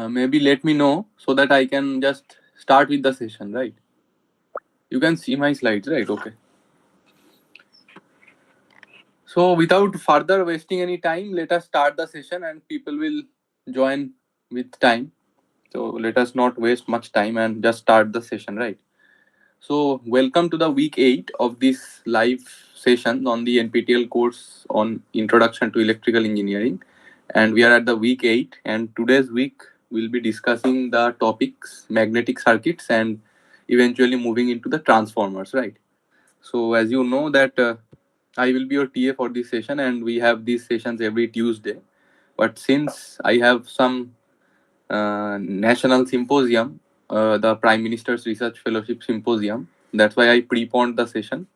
maybe let me know so that I can just start with the session, right? You can see my slides, right? Okay. So without further wasting any time, let us start the session and people will join with time. So let us not waste much time and just start the session, right? So welcome to the week 8 of this live session on the NPTEL course on Introduction to Electrical Engineering. And we are at the week 8, and today's week we'll be discussing the topics magnetic circuits and eventually moving into the transformers, right? So as you know that I will be your TA for this session, and we have these sessions every Tuesday. But since I have some national symposium, the Prime Minister's Research Fellowship Symposium, that's why I preponed the session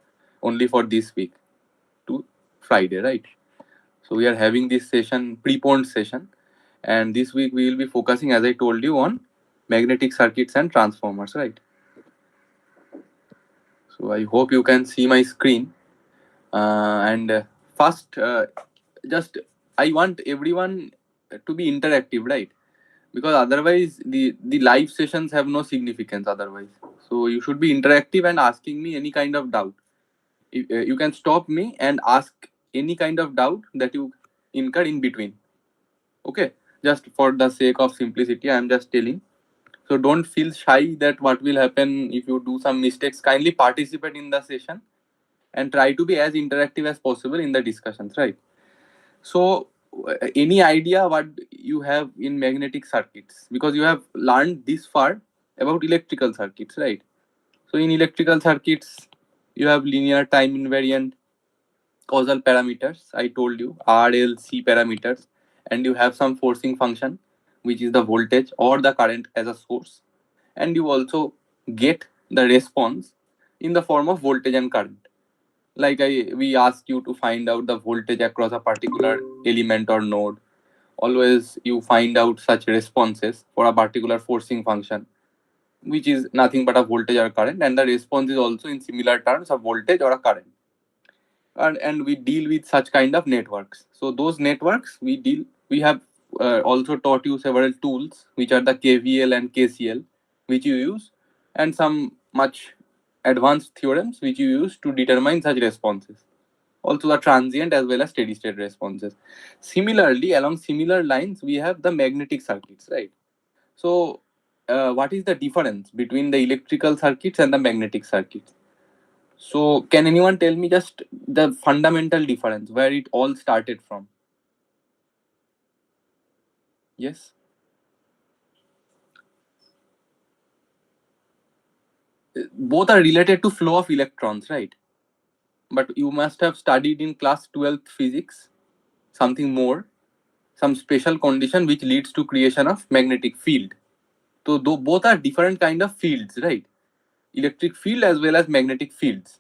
only for this week to Friday, right? So we are having this session, preponed session, and this week we will be focusing, as I told you, on magnetic circuits and transformers, right? So I hope you can see my screen. And first, just I want everyone to be interactive, right? Because otherwise the live sessions have no significance otherwise. So you should be interactive and asking me any kind of doubt. You can stop me and ask any kind of doubt that you incur in between. Okay, just for the sake of simplicity, I am just telling. So don't feel shy that what will happen if you do some mistakes. Kindly participate in the session and try to be as interactive as possible in the discussions, right? So any idea what you have in magnetic circuits, because you have learned this far about electrical circuits, right? So in electrical circuits you have linear time invariant causal parameters, I told you, RLC parameters, and you have some forcing function which is the voltage or the current as a source, and you also get the response in the form of voltage and current. Like we ask you to find out the voltage across a particular element or node. Always you find out such responses for a particular forcing function, which is nothing but a voltage or current, and the response is also in similar terms a voltage or a current. And we deal with such kind of networks. So those networks we have also taught you several tools, which are the KVL and KCL, which you use, and some much advanced theorems which you use to determine such responses, also the transient as well as steady state responses. Similarly, along similar lines, we have the magnetic circuits, right? So what is the difference between the electrical circuits and the magnetic circuits? So can anyone tell me just the fundamental difference, where it all started from? Yes. Both are related to flow of electrons, right? But you must have studied in class 12th physics something more, some special condition which leads to creation of magnetic field. So though both are different kind of fields, right? Electric field as well as magnetic fields.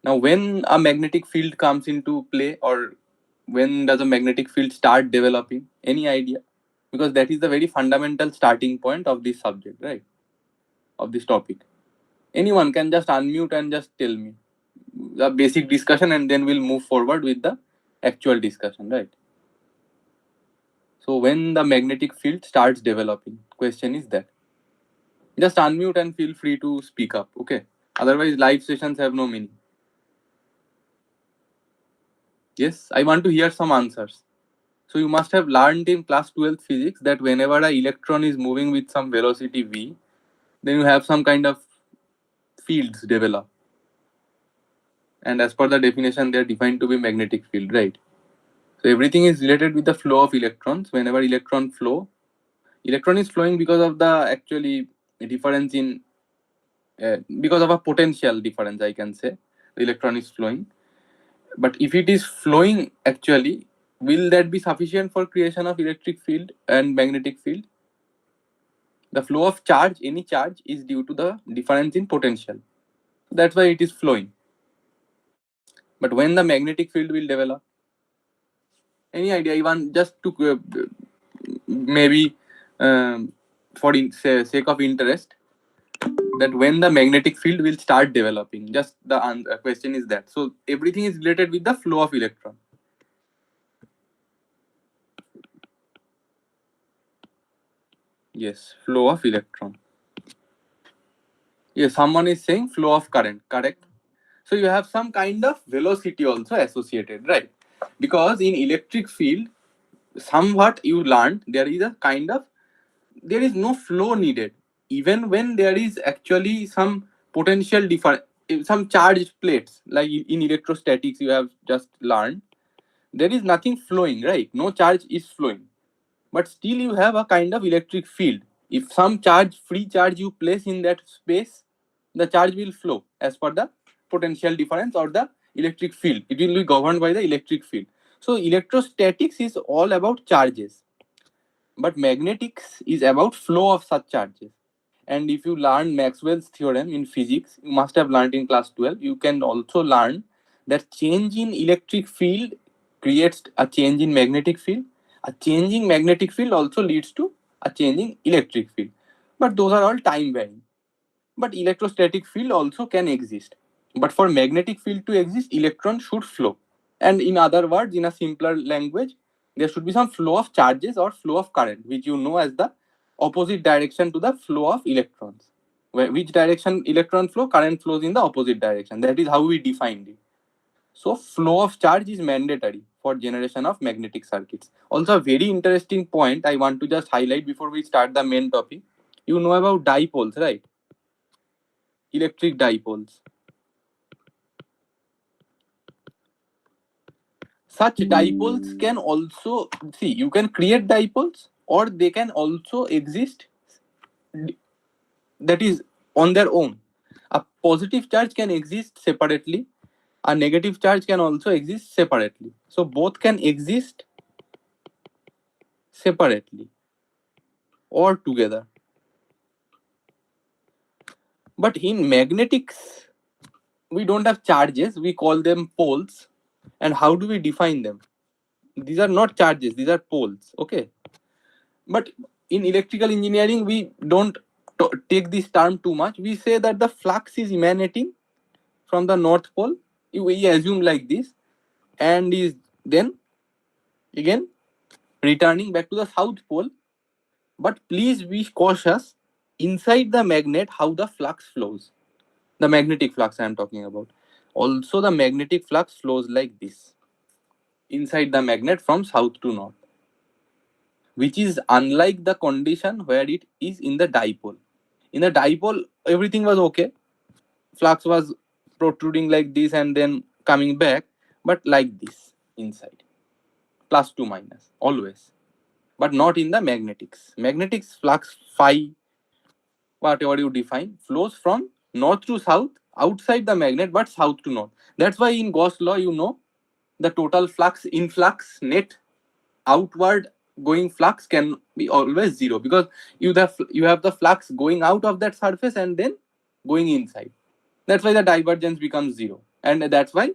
Now, when a magnetic field comes into play, or when does a magnetic field start developing? Any idea? Because that is the very fundamental starting point of this subject, right? Of this topic. Anyone can just unmute and just tell me the basic discussion, and then we'll move forward with the actual discussion, right? So when the magnetic field starts developing, question is that. Just unmute and feel free to speak up, okay? Otherwise, live sessions have no meaning. Yes, I want to hear some answers. So you must have learned in class 12th physics that whenever an electron is moving with some velocity v, then you have some kind of fields develop. And as per the definition, they are defined to be magnetic field, right? So everything is related with the flow of electrons. Whenever electron is flowing because of the actually difference in, because of a potential difference, I can say, the electron is flowing. But if it is flowing actually, will that be sufficient for creation of electric field and magnetic field? The flow of charge, any charge, is due to the difference in potential. That's why it is flowing. But when the magnetic field will develop, any idea? Even just to maybe for sake of interest, that when the magnetic field will start developing, just the question is that. So everything is related with the flow of electron. Yes, flow of electron. Yes, someone is saying flow of current, correct? So you have some kind of velocity also associated, right? Because in electric field, somewhat you learned there is a kind of, there is no flow needed. Even when there is actually some potential difference, some charged plates, like in electrostatics you have just learned, there is nothing flowing, right? No charge is flowing. But still you have a kind of electric field. If some charge, free charge you place in that space, the charge will flow as per the potential difference or the electric field. It will be governed by the electric field. So electrostatics is all about charges, but magnetics is about flow of such charges. And if you learn Maxwell's theorem in physics, you must have learned in class 12, you can also learn that change in electric field creates a change in magnetic field. A changing magnetic field also leads to a changing electric field. But those are all time varying. But electrostatic field also can exist. But for magnetic field to exist, electron should flow. And in other words, in a simpler language, there should be some flow of charges or flow of current, which you know as the opposite direction to the flow of electrons. Which direction electron flow, current flows in the opposite direction. That is how we defined it. So flow of charge is mandatory for generation of magnetic circuits. Also, a very interesting point I want to just highlight before we start the main topic. You know about dipoles, right? Electric dipoles. Such dipoles can also, see, you can create dipoles or they can also exist, that is on their own. A positive charge can exist separately, a negative charge can also exist separately. So both can exist separately or together. But in magnetics, we don't have charges, we call them poles. And how do we define them? These are not charges, these are poles. Okay. But in electrical engineering, we don't take this term too much. We say that the flux is emanating from the north pole. We assume like this, and is then again returning back to the south pole. But please be cautious inside the magnet how the flux flows. The magnetic flux I am talking about. Also, the magnetic flux flows like this inside the magnet from south to north, which is unlike the condition where it is in the dipole. In the dipole, everything was okay. Flux was protruding like this and then coming back, but like this inside, plus to minus, always. But not in the magnetics. Magnetics flux phi, whatever you define, flows from north to south outside the magnet, but south to north. That's why in Gauss law, you know, the total flux, influx, net outward going flux can be always zero, because you have the flux going out of that surface and then going inside. That's why the divergence becomes zero, and that's why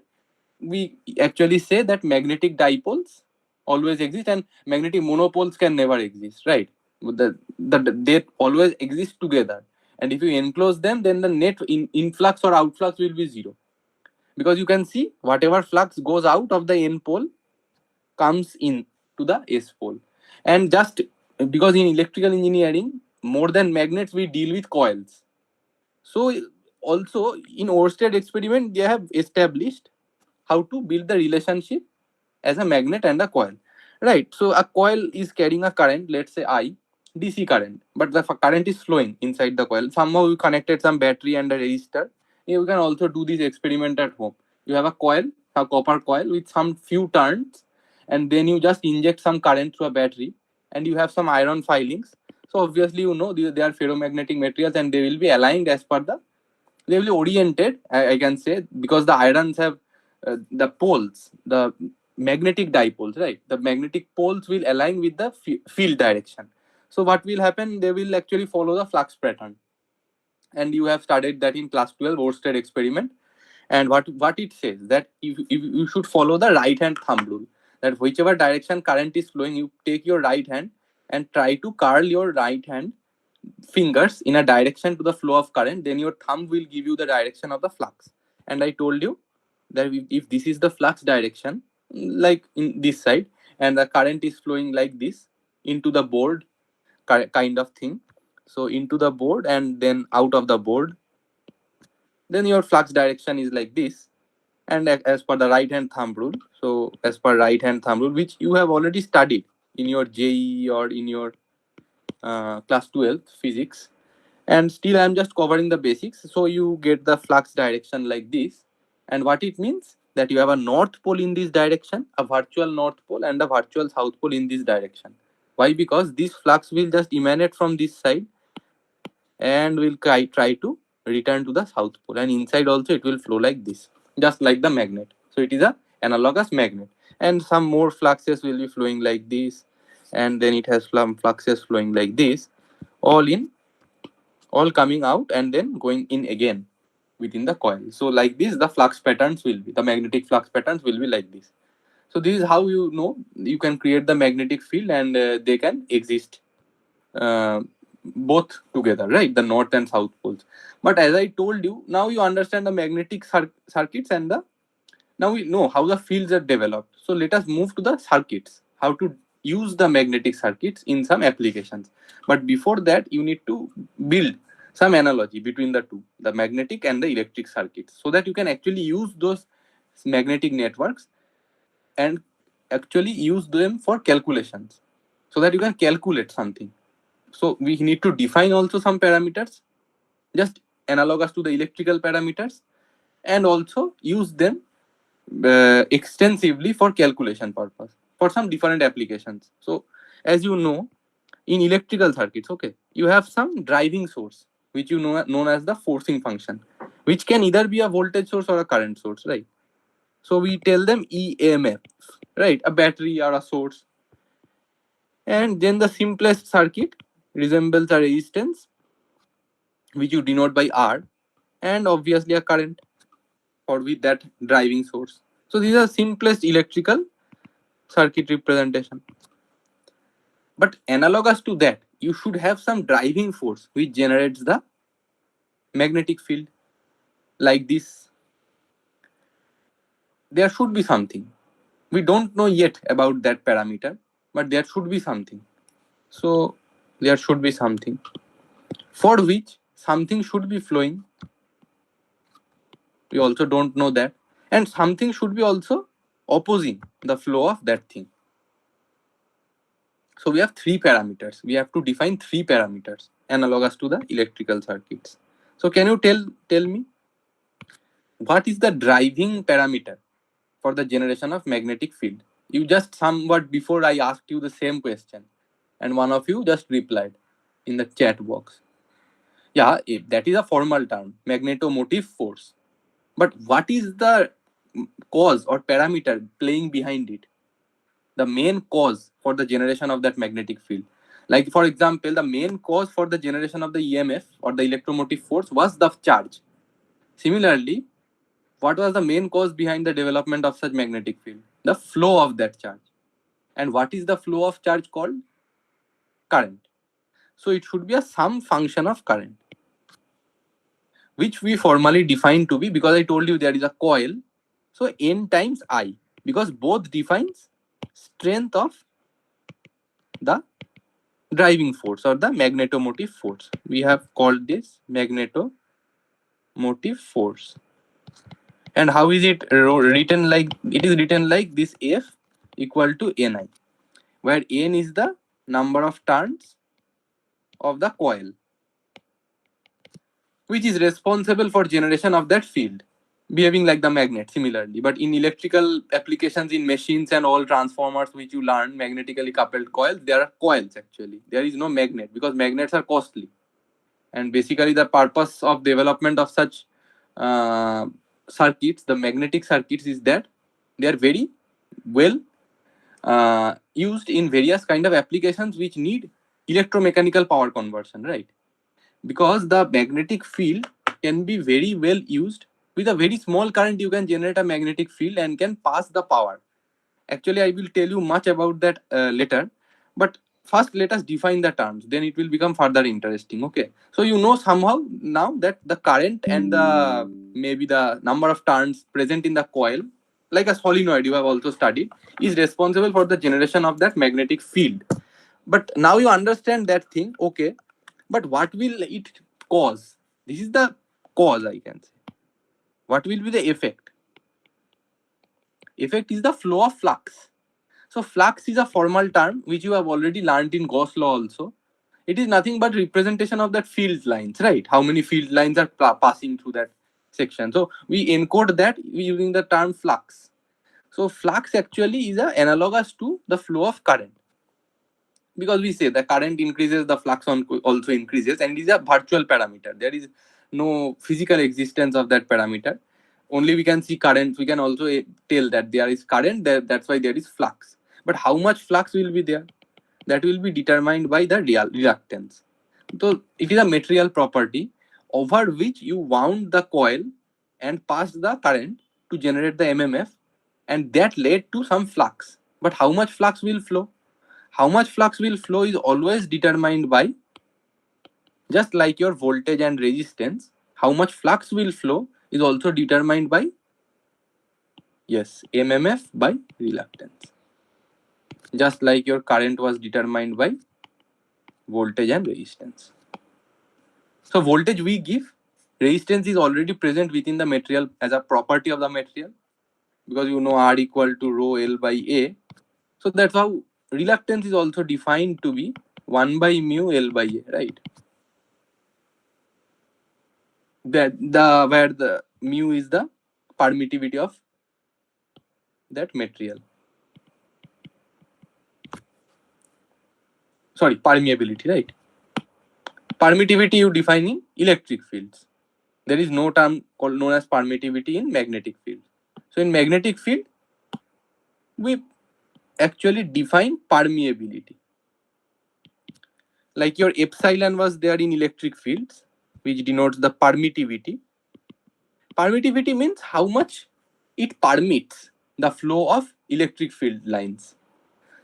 we actually say that magnetic dipoles always exist and magnetic monopoles can never exist, right? They always exist together, and if you enclose them, then the net influx or outflux will be zero, because you can see whatever flux goes out of the n pole comes in to the s pole. And just because in electrical engineering, more than magnets, we deal with coils. So also in Oersted experiment, they have established how to build the relationship as a magnet and a coil, right? So a coil is carrying a current, let's say I, DC current, but the current is flowing inside the coil. Somehow you connected some battery and a resistor. You can also do this experiment at home. You have a coil, a copper coil with some few turns, and then you just inject some current through a battery, and you have some iron filings. So obviously, you know, they are ferromagnetic materials and they will be aligned as per the, they will be oriented, I can say, because the irons have the poles, the magnetic dipoles, right? The magnetic poles will align with the field direction. So what will happen? They will actually follow the flux pattern. And you have studied that in class 12 Oersted experiment. And what it says, that if you should follow the right hand thumb rule, that whichever direction current is flowing, you take your right hand and try to curl your right hand fingers in a direction to the flow of current, then your thumb will give you the direction of the flux. And I told you that if this is the flux direction, like in this side, and the current is flowing like this into the board, kind of thing. So into the board and then out of the board. Then your flux direction is like this. And as per the right hand thumb rule, so as per right hand thumb rule, which you have already studied in your JEE or in your class 12 physics, and still I'm just covering the basics. So you get the flux direction like this, and what it means that you have a north pole in this direction, a virtual north pole, and a virtual south pole in this direction. Why? Because this flux will just emanate from this side and will try to return to the south pole, and inside also it will flow like this, just like the magnet. So it is a analogous magnet, and some more fluxes will be flowing like this, and then it has some fluxes flowing like this, all coming out and then going in again within the coil. So like this, the flux patterns will be, the magnetic flux patterns will be like this. So this is how you know you can create the magnetic field, and they can exist uh, both together, right? The north and south poles. But as I told you, now you understand the magnetic circuits, and now we know how the fields are developed. So let us move to the circuits, how to use the magnetic circuits in some applications. But before that, you need to build some analogy between the two, the magnetic and the electric circuits, so that you can actually use those magnetic networks and actually use them for calculations, so that you can calculate something. So we need to define also some parameters, just analogous to the electrical parameters, and also use them extensively for calculation purpose for some different applications. So as you know, in electrical circuits, okay, you have some driving source which you know known as the forcing function, which can either be a voltage source or a current source, right? So we tell them EMF, right? A battery or a source. And then the simplest circuit resembles a resistance, which you denote by R, and obviously a current or with that driving source. So these are simplest electrical circuit representation. But analogous to that, you should have some driving force which generates the magnetic field like this. There should be something. We don't know yet about that parameter, but there should be something. So there should be something for which something should be flowing. We also don't know that. And something should be also opposing the flow of that thing. So we have three parameters. We have to define three parameters analogous to the electrical circuits. So can you tell me what is the driving parameter for the generation of magnetic field? You just somewhat before I asked you the same question, and one of you just replied in the chat box. Yeah, that is a formal term, magnetomotive force. But what is the cause or parameter playing behind it? The main cause for the generation of that magnetic field. Like for example, the main cause for the generation of the EMF or the electromotive force was the charge. Similarly, what was the main cause behind the development of such magnetic field? The flow of that charge. And what is the flow of charge called? Current. So it should be a some function of current, which we formally define to be, because I told you there is a coil, so N times I, because both defines strength of the driving force or the magnetomotive force. We have called this magnetomotive force. And how is it written? Like it is written like this: F equal to Ni, where N is the number of turns of the coil, which is responsible for generation of that field, behaving like the magnet similarly. But in electrical applications, in machines and all transformers which you learn, magnetically coupled coils, there are coils actually. There is no magnet, because magnets are costly. And basically the purpose of development of such circuits, the magnetic circuits, is that they are very well used in various kind of applications which need electromechanical power conversion, right? Because the magnetic field can be very well used. With a very small current, you can generate a magnetic field and can pass the power. Actually, I will tell you much about that later. But first, let us define the terms. Then it will become further interesting. Okay. So you know somehow now that the current and the maybe the number of turns present in the coil, like a solenoid you have also studied, is responsible for the generation of that magnetic field. But now you understand that thing, okay. But what will it cause? This is the cause, I can say. What will be the effect? Effect is the flow of flux. So flux is a formal term which you have already learned in Gauss law also. It is nothing but representation of that field lines, right? How many field lines are passing through that section. So we encode that using the term flux. So flux actually is analogous to the flow of current, because we say the current increases, the flux also increases, and it is a virtual parameter. There is no physical existence of that parameter. Only we can see current. We can also tell that there is current. That's why there is flux. But how much flux will be there? That will be determined by the reluctance. So it is a material property over which you wound the coil and passed the current to generate the MMF, and that led to some flux. But how much flux will flow? How much flux will flow is always determined by, just like your voltage and resistance, how much flux will flow is also determined by, yes, MMF by reluctance. Just like your current was determined by voltage and resistance. So voltage we give, resistance is already present within the material as a property of the material, because you know R equal to rho L by A. So that's how reluctance is also defined to be 1 by mu L by A, right? That the where the mu is the permittivity of that material. Sorry, permeability, right? Permittivity you define in electric fields. There is no term called known as permittivity in magnetic field. So in magnetic field, we actually define permeability. Like your epsilon was there in electric fields, which denotes the permittivity. Permittivity means how much it permits the flow of electric field lines.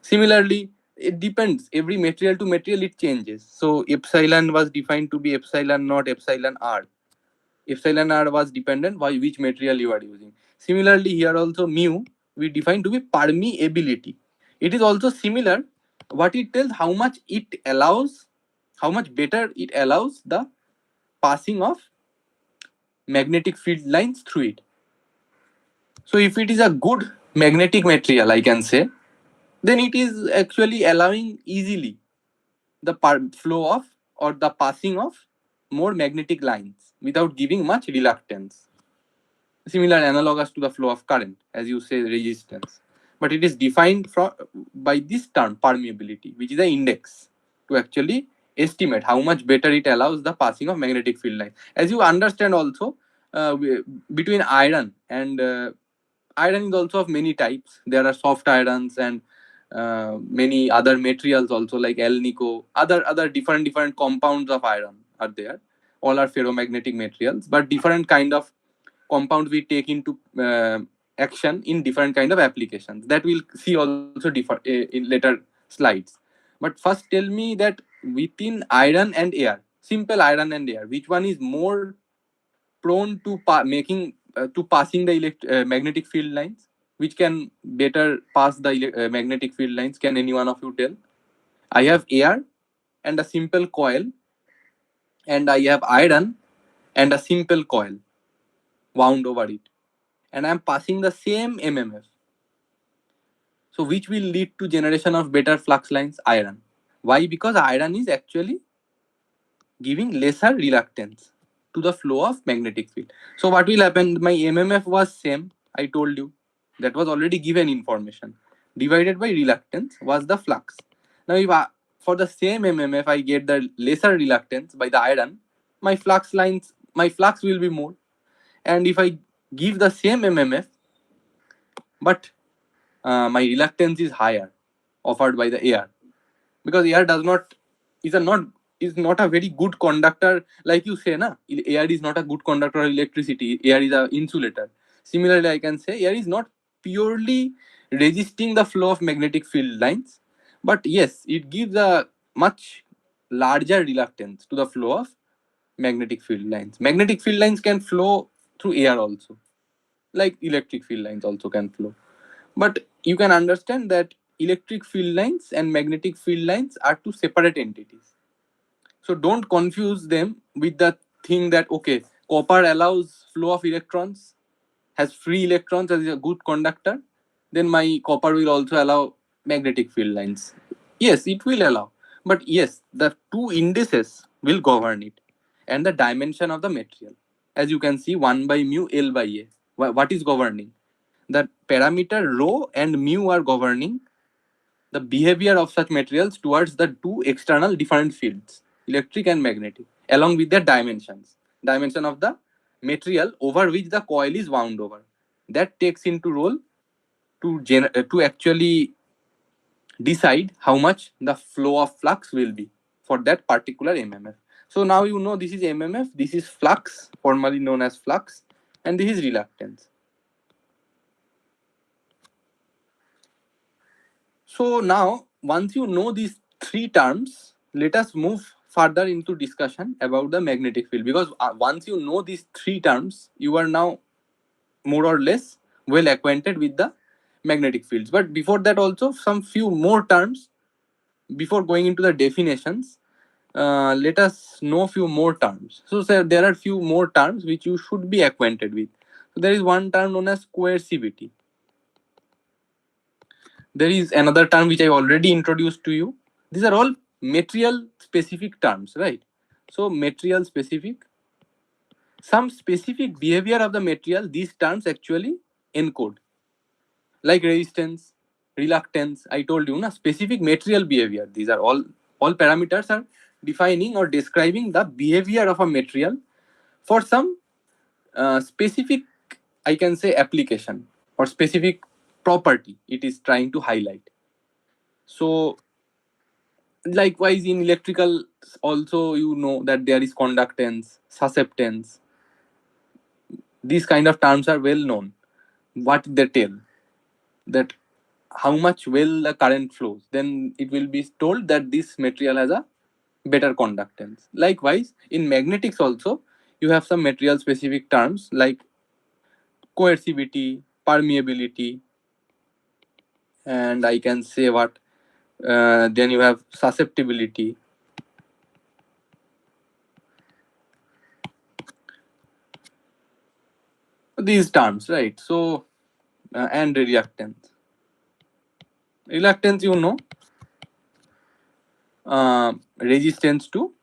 Similarly, it depends. Every material to material it changes. So epsilon was defined to be epsilon not epsilon r. Epsilon r was dependent by which material you are using. Similarly, here also mu we define to be permeability. It is also similar. What it tells how much it allows, how much better it allows the passing of magnetic field lines through it. So if it is a good magnetic material, I can say, then it is actually allowing easily the flow of or the passing of more magnetic lines without giving much reluctance. Similar analogous to the flow of current, as you say, resistance. But it is defined by this term, permeability, which is the index to actually estimate how much better it allows the passing of magnetic field line. As you understand also, between iron and iron is also of many types. There are soft irons and many other materials also, like alnico. Other different compounds of iron are there. All are ferromagnetic materials, but different kind of compounds we take into action in different kind of applications. That we'll see also in later slides. But first, tell me that within iron and air, simple iron and air, which one is more prone to making to passing the magnetic field lines, which can better pass the magnetic field lines? Can any one of you tell? I have air and a simple coil, and I have iron and a simple coil wound over it, and I'm passing the same MMF. So which will lead to generation of better flux lines? Iron. Why? Because iron is actually giving lesser reluctance to the flow of magnetic field. So what will happen? My MMF was same. I told you that was already given information. Divided by reluctance was the flux. Now if for the same MMF I get the lesser reluctance by the iron, my flux will be more. And if I give the same MMF, but my reluctance is higher offered by the air, because air does not is not a very good conductor, like you say na, air is not a good conductor of electricity. Air is an insulator. Similarly, I can say air is not purely resisting the flow of magnetic field lines, but yes, it gives a much larger reluctance to the flow of magnetic field lines. Magnetic field lines can flow through air also, like electric field lines also can flow. But you can understand that electric field lines and magnetic field lines are two separate entities. So don't confuse them with the thing that, okay, copper allows flow of electrons, has free electrons as a good conductor, then my copper will also allow magnetic field lines. Yes, it will allow. But yes, the two indices will govern it and the dimension of the material. As you can see, 1 by mu L by A. What is governing? The parameter rho and mu are governing the behavior of such materials towards the two external different fields, electric and magnetic, along with their dimensions. Dimension of the material over which the coil is wound over. That takes into role to actually decide how much the flow of flux will be for that particular MMF. So now you know this is MMF, this is flux, formerly known as flux, and this is reluctance. So now, once you know these three terms, let us move further into discussion about the magnetic field, because once you know these three terms, you are now more or less well acquainted with the magnetic fields. But before that also, some few more terms before going into the definitions. Let us know few more terms. So sir, there are few more terms which you should be acquainted with. So there is one term known as coercivity. There is another term which I already introduced to you. These are all material specific terms, right? So material specific, some specific behavior of the material, these terms actually encode, like resistance, reluctance. I told you, na, specific material behavior. These are all parameters are defining or describing the behavior of a material for some specific, I can say, application or specific property it is trying to highlight. So likewise in electrical also, you know that there is conductance, susceptance. These kind of terms are well known. What they tell, that how much well the current flows, then it will be told that this material has a better conductance. Likewise in magnetics also, you have some material specific terms like coercivity, permeability, and I can say what, then you have susceptibility. These terms, right? So and reluctance. Reluctance, you know, resistance to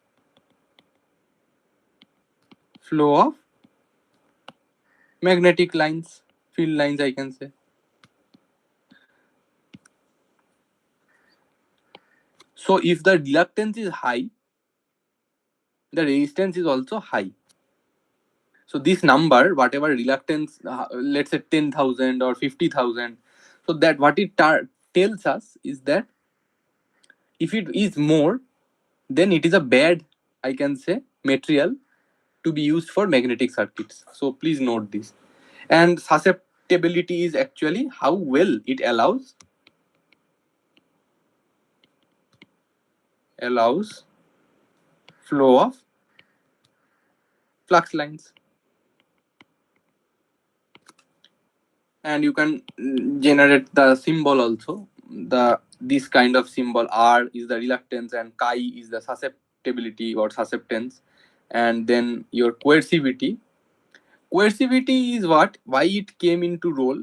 flow of magnetic lines, field lines, I can say. So if the reluctance is high, the resistance is also high. So this number, whatever reluctance, let's say 10,000 or 50,000, so that what it tells us is that if it is more, then it is a bad, I can say, material to be used for magnetic circuits. So please note this. And susceptibility is actually how well it allows flow of flux lines. And you can generate the symbol also. This kind of symbol, R is the reluctance and chi is the susceptibility or susceptance. And then your coercivity. Coercivity is what, why it came into role.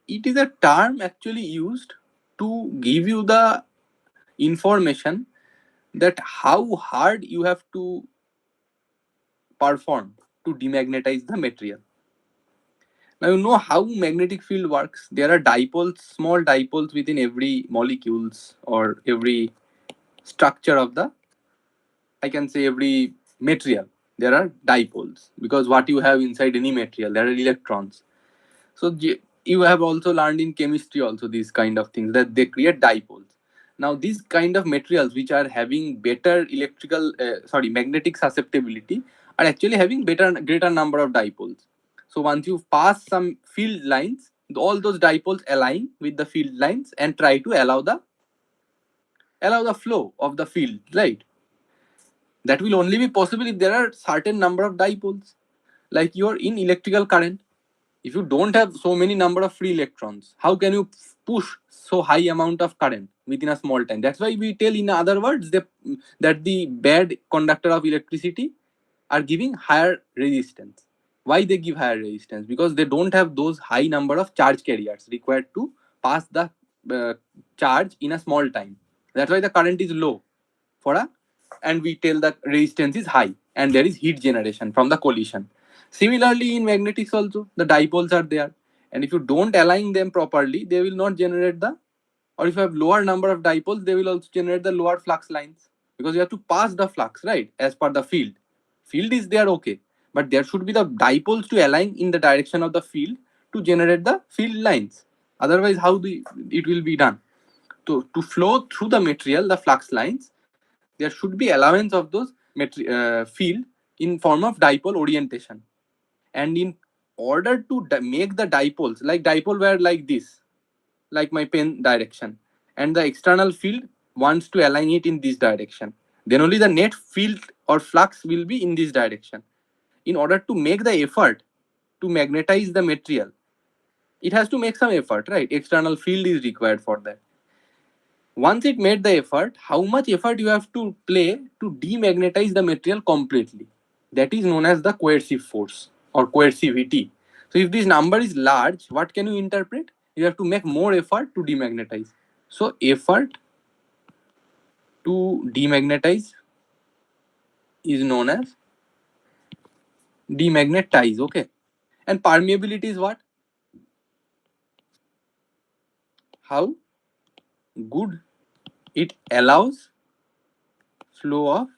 It is a term actually used to give you the information that how hard you have to perform to demagnetize the material. Now you know how magnetic field works. There are dipoles, small dipoles within every molecules or every structure of the, I can say, every material. There are dipoles because what you have inside any material, there are electrons. So you have also learned in chemistry also these kind of things, that they create dipoles. Now these kind of materials which are having better magnetic susceptibility are actually having greater number of dipoles. So once you pass some field lines, all those dipoles align with the field lines and try to allow the flow of the field, right? That will only be possible if there are certain number of dipoles. Like you're in electrical current, if you don't have so many number of free electrons, how can you push so high amount of current within a small time. That's why we tell, in other words, that the bad conductor of electricity are giving higher resistance. Why they give higher resistance? Because they don't have those high number of charge carriers required to pass the charge in a small time. That's why the current is low for a, and we tell that resistance is high, and there is heat generation from the collision. Similarly, in magnetics also, the dipoles are there, and if you don't align them properly, they will not generate the, or if you have lower number of dipoles, they will also generate the lower flux lines, because you have to pass the flux, right, as per the field. Field is there, okay, but there should be the dipoles to align in the direction of the field to generate the field lines. Otherwise, how it will be done? To flow through the material, the flux lines, there should be allowance of those field in form of dipole orientation. And in order to make the dipoles, like dipole were like this, like my pen direction, and the external field wants to align it in this direction, then only the net field or flux will be in this direction. In order to make the effort to magnetize the material, it has to make some effort, right? External field is required for that. Once it made the effort, how much effort you have to play to demagnetize the material completely? That is known as the coercive force or coercivity. So if this number is large, what can you interpret? You have to make more effort to demagnetize. So effort to demagnetize is known as demagnetize, okay? And permeability is what? How good it allows flow of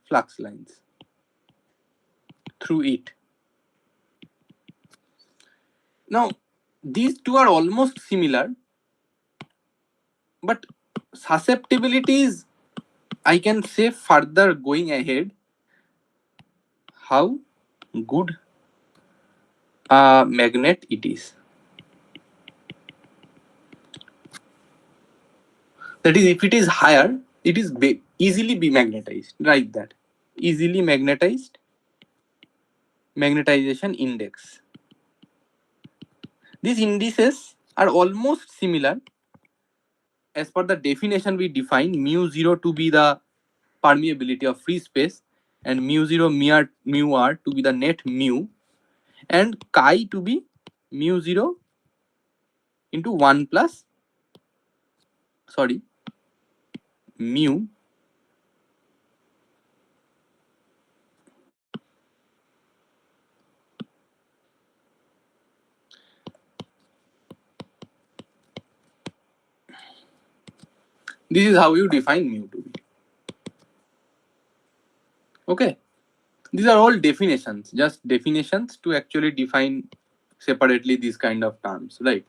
flux lines through it. Now, these two are almost similar, but susceptibility is, I can say, further going ahead, how good a magnet it is. That is, if it is higher, it is easily be magnetized. Write that. Easily magnetized, magnetization index. These indices are almost similar. As per the definition, we define mu0 to be the permeability of free space, and mu0 mu r to be the net mu, and chi to be mu0 into 1 plus, sorry, mu this is how you define mu to be. Okay, these are all definitions, just definitions to actually define separately these kind of terms, right?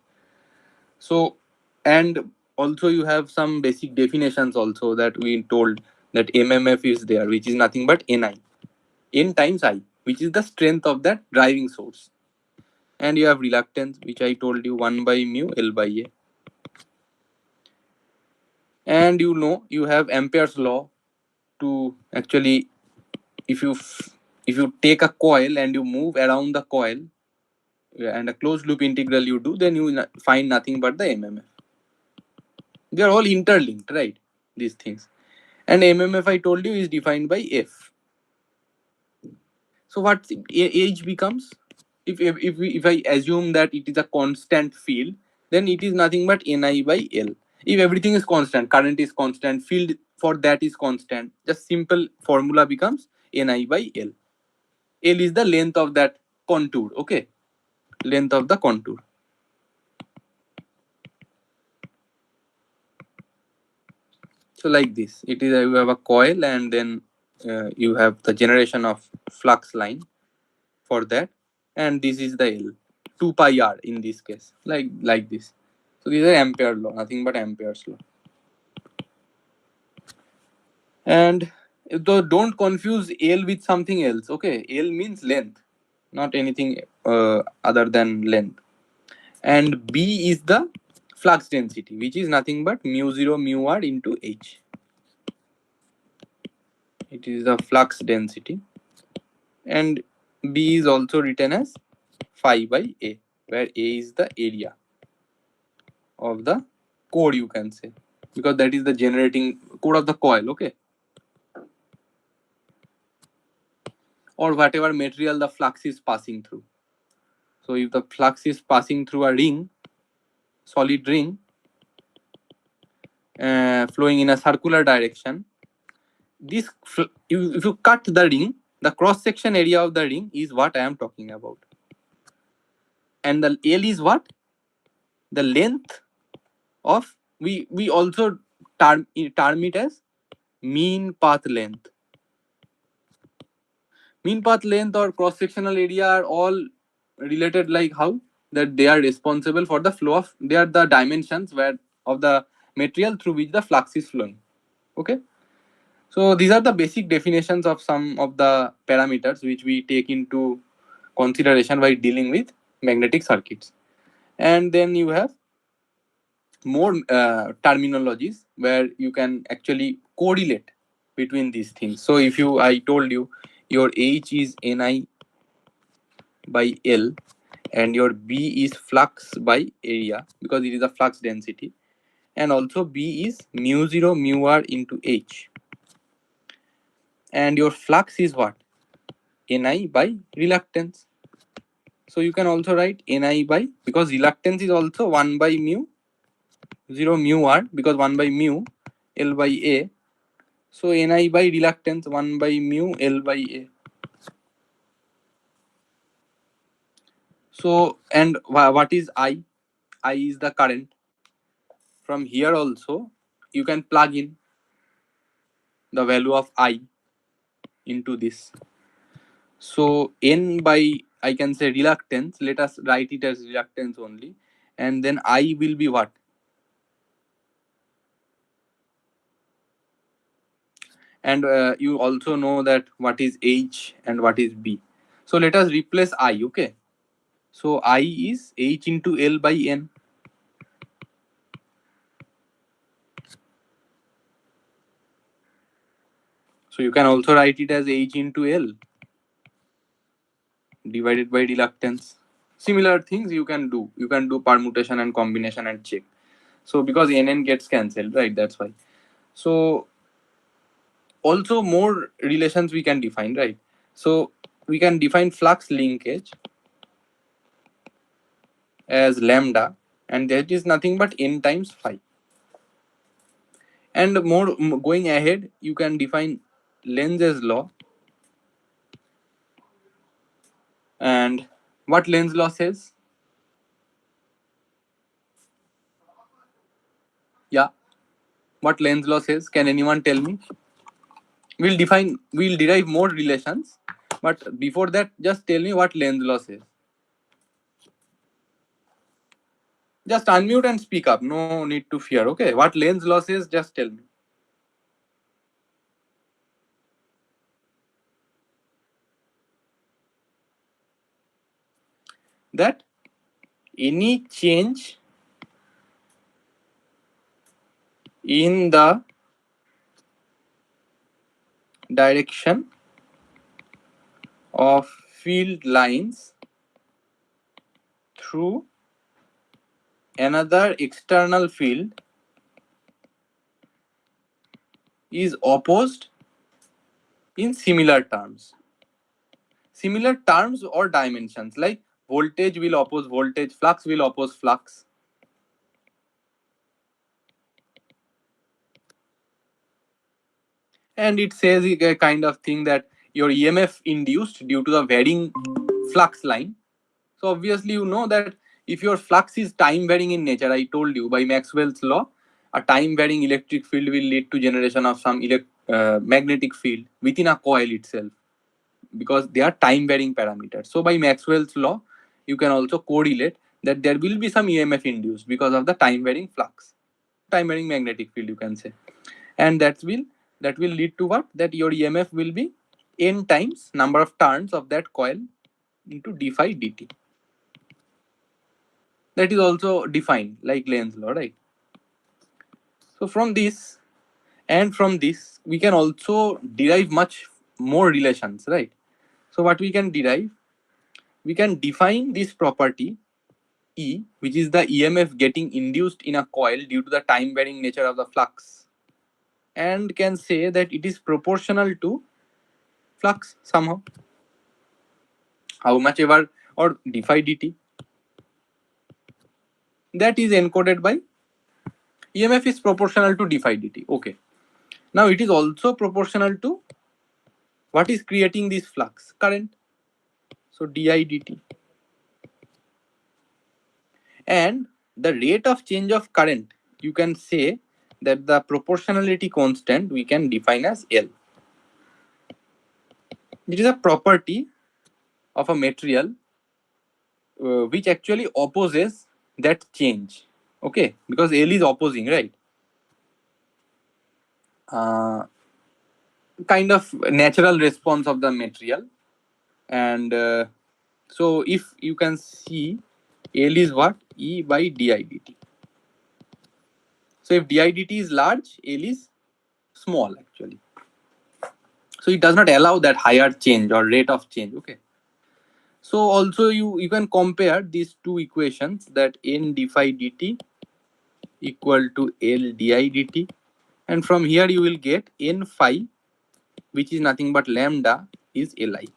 So, and also you have some basic definitions also, that we told that mmf is there, which is nothing but ni, n times I, which is the strength of that driving source. And you have reluctance, which I told you, 1 by mu L by A. And you know, you have Ampere's law to actually, if you take a coil and you move around the coil, and a closed loop integral you do, then you find nothing but the mmf. They are all interlinked, right? These things. And mmf, I told you, is defined by F. So what H becomes? If I assume that it is a constant field, then it is nothing but Ni by L. If everything is constant, current is constant, field for that is constant, just simple formula becomes Ni by L. L is the length of that contour, okay? Length of the contour. So like this, it is, you have a coil, and then you have the generation of flux line for that, and this is the L, 2 pi r in this case, like this. So these are Ampere law, nothing but Ampere's law. And though, don't confuse L with something else, okay? L means length, not anything other than length. And B is the flux density, which is nothing but mu0 mu r into H. It is the flux density. And B is also written as phi by A, where A is the area. of the core, you can say, because that is the generating core of the coil, okay, or whatever material the flux is passing through. So if the flux is passing through a ring, solid ring, flowing in a circular direction, this if you cut the ring, the cross section area of the ring is what I am talking about. And the L is what? The length of, we also term it as mean path length. Mean path length or cross sectional area are all related, like how that they are responsible for the flow of, they are the dimensions where of the material through which the flux is flowing. Okay, so these are the basic definitions of some of the parameters which we take into consideration while dealing with magnetic circuits. And then you have more terminologies where you can actually correlate between these things. So if you, I told you your H is Ni by L and your B is flux by area because it is a flux density, and also B is mu0 mu r into H, and your flux is what? Ni by reluctance. So you can also write Ni by, because reluctance is also 1 by mu 0 mu r, because 1 by mu L by A. So Ni by reluctance 1 by mu L by A. So, and what is I? I is the current. From here also you can plug in the value of I into this. So N by, I can say reluctance, let us write it as reluctance only, and then I will be what? And you also know that what is H and what is B. So let us replace I, okay? So I is H into L by N. So you can also write it as H into L divided by reluctance. Similar things you can do. You can do permutation and combination and check. So because NN gets cancelled, right? That's why. So also more relations we can define, right? So we can define flux linkage as lambda, and that is nothing but n times phi. And more going ahead, you can define Lenz's law. And what Lenz law says? Yeah, what Lenz law says? Can anyone tell me? We'll derive more relations, but before that, just tell me what Lenz law says. Just unmute and speak up. No need to fear. Okay, what Lenz law says? Just tell me. That any change in the direction of field lines through another external field is opposed in similar terms. Similar terms or dimensions, like voltage will oppose voltage, flux will oppose flux. And it says a kind of thing that your EMF induced due to the varying flux line. So obviously you know that if your flux is time varying in nature, I told you by Maxwell's law, a time varying electric field will lead to generation of some magnetic field within a coil itself, because they are time varying parameters. So by Maxwell's law, you can also correlate that there will be some EMF induced because of the time varying flux, time varying magnetic field, you can say. And that will lead to what? That your EMF will be n times number of turns of that coil into d phi dt. That is also defined like Lenz's law, right? So from this and from this, we can also derive much more relations, right? So what we can derive? We can define this property E, which is the EMF getting induced in a coil due to the time varying nature of the flux, and can say that it is proportional to flux somehow, how much ever, or d phi dt, that is encoded by EMF is proportional to d phi dt. Okay. Now it is also proportional to what is creating this flux? Current. So di dt. And the rate of change of current, you can say that the proportionality constant we can define as L. It is a property of a material which actually opposes that change. Okay, because L is opposing, right? Kind of natural response of the material. And so if you can see, L is what? E by di dt. So if di dt is large, L is small actually. So it does not allow that higher change or rate of change. Okay. So also you can compare these two equations, that n d phi dt equal to L di dt, and from here you will get n phi, which is nothing but lambda, is Li.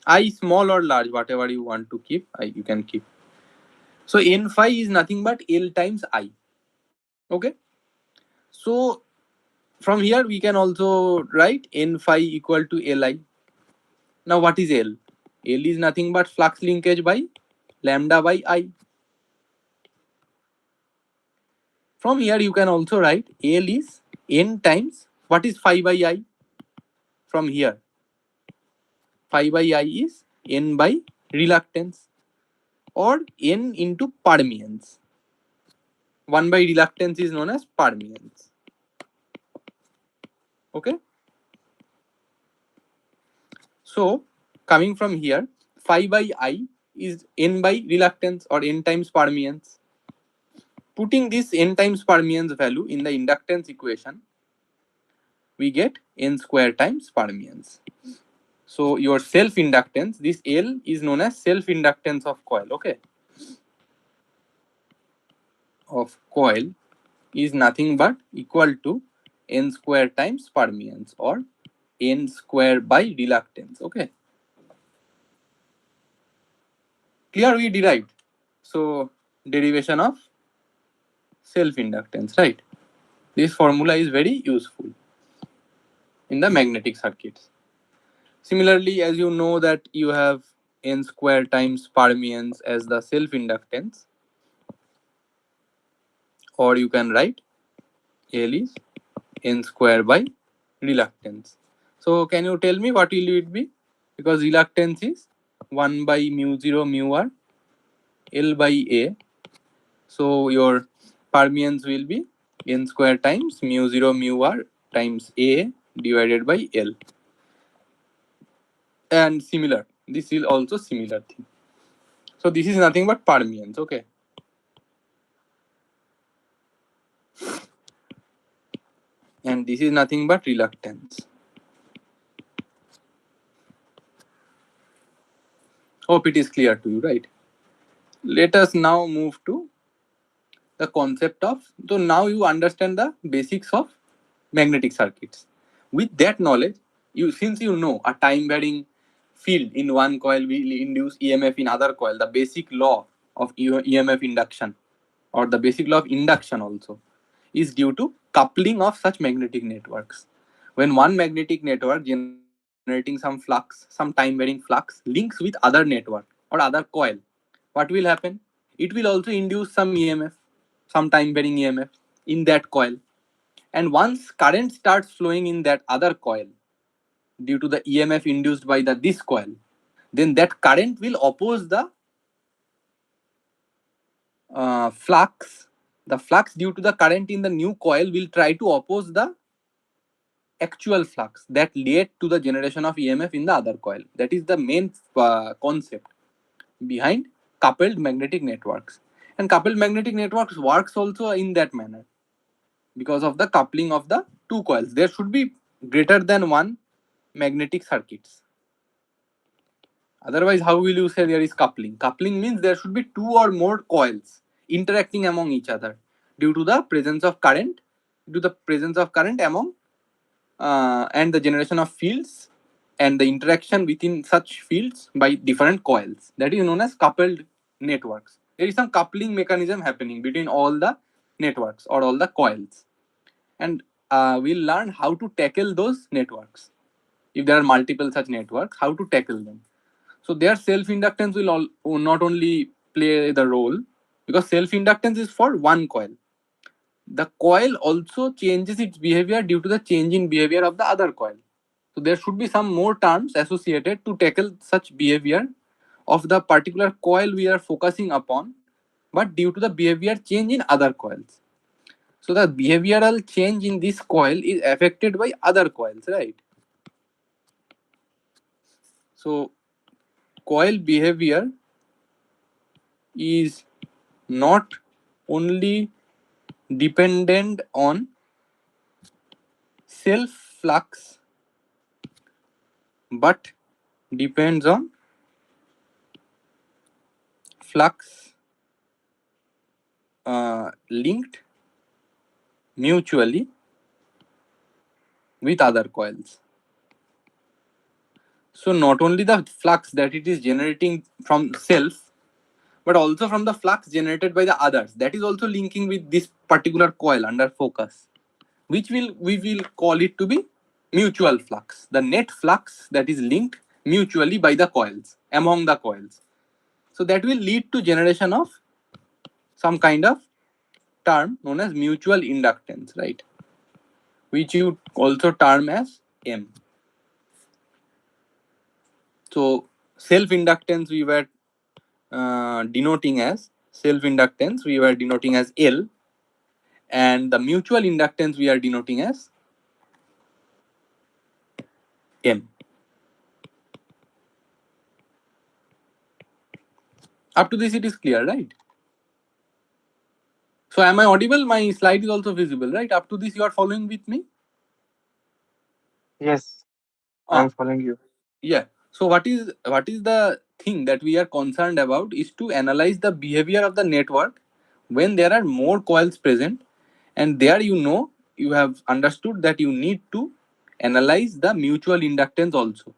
I small or large, whatever you want to keep, you can keep. So n phi is nothing but L times I. Okay. So from here we can also write n phi equal to Li. Now what is L? L is nothing but flux linkage by lambda by I. From here you can also write L is n times what is phi by I. From here phi by I is n by reluctance, or n into permeance. 1 by reluctance is known as permeance. Okay. So coming from here, phi by I is n by reluctance, or n times permeance. Putting this n times permeance value in the inductance equation, we get n square times permeance. So your self inductance, this L is known as self inductance of coil. Okay. Of coil is nothing but equal to n square times permeance, or n square by reluctance. Okay. Clear? We derived. So derivation of self inductance, right? This formula is very useful in the magnetic circuits. Similarly, as you know that you have n square times permeance as the self inductance, or you can write L is n square by reluctance. So can you tell me what will it be? Because reluctance is 1 by mu 0 mu r L by A. So your permeance will be n square times mu 0 mu r times A divided by L. And similar, this is also similar thing. So this is nothing but permeance. Okay. And this is nothing but reluctance. Hope it is clear to you, right? Let us now move to the concept of, so now you understand the basics of magnetic circuits. With that knowledge, you, since you know a time varying field in one coil will induce EMF in other coil, the basic law of EMF induction, or the basic law of induction also, is due to coupling of such magnetic networks. When one magnetic network generating some flux, some time varying flux, links with other network or other coil, what will happen? It will also induce some EMF, some time varying EMF in that coil. And once current starts flowing in that other coil due to the EMF induced by this coil, then that current will oppose the flux. The flux due to the current in the new coil will try to oppose the actual flux that led to the generation of EMF in the other coil. That is the main concept behind coupled magnetic networks. And coupled magnetic networks works also in that manner. Because of the coupling of the two coils, there should be greater than one magnetic circuits. Otherwise, how will you say there is coupling? Coupling means there should be two or more coils interacting among each other due to the presence of current, among and the generation of fields and the interaction within such fields by different coils. That is known as coupled networks. There is some coupling mechanism happening between all the networks or all the coils, and we'll learn how to tackle those networks. If there are multiple such networks, how to tackle them. So their self-inductance will not only play the role, because self-inductance is for one coil. The coil also changes its behavior due to the change in behavior of the other coil. So there should be some more terms associated to tackle such behavior of the particular coil we are focusing upon, but due to the behavior change in other coils. So the behavioral change in this coil is affected by other coils, right? So coil behavior is not only dependent on self flux but depends on flux linked mutually with other coils. So not only the flux that it is generating from self, but also from the flux generated by the others, that is also linking with this particular coil under focus, which we will call it to be mutual flux, the net flux that is linked mutually by the coils, among the coils. So that will lead to generation of some kind of term known as mutual inductance, right? Which you also term as M. So self-inductance we were denoting as L, and the mutual inductance we are denoting as M. Up to this it is clear, right? So am I audible? My slide is also visible, right? Up to this you are following with me? Yes, I'm following you. Yeah. So what is the thing that we are concerned about is to analyze the behavior of the network when there are more coils present, and there you have understood that you need to analyze the mutual inductance also,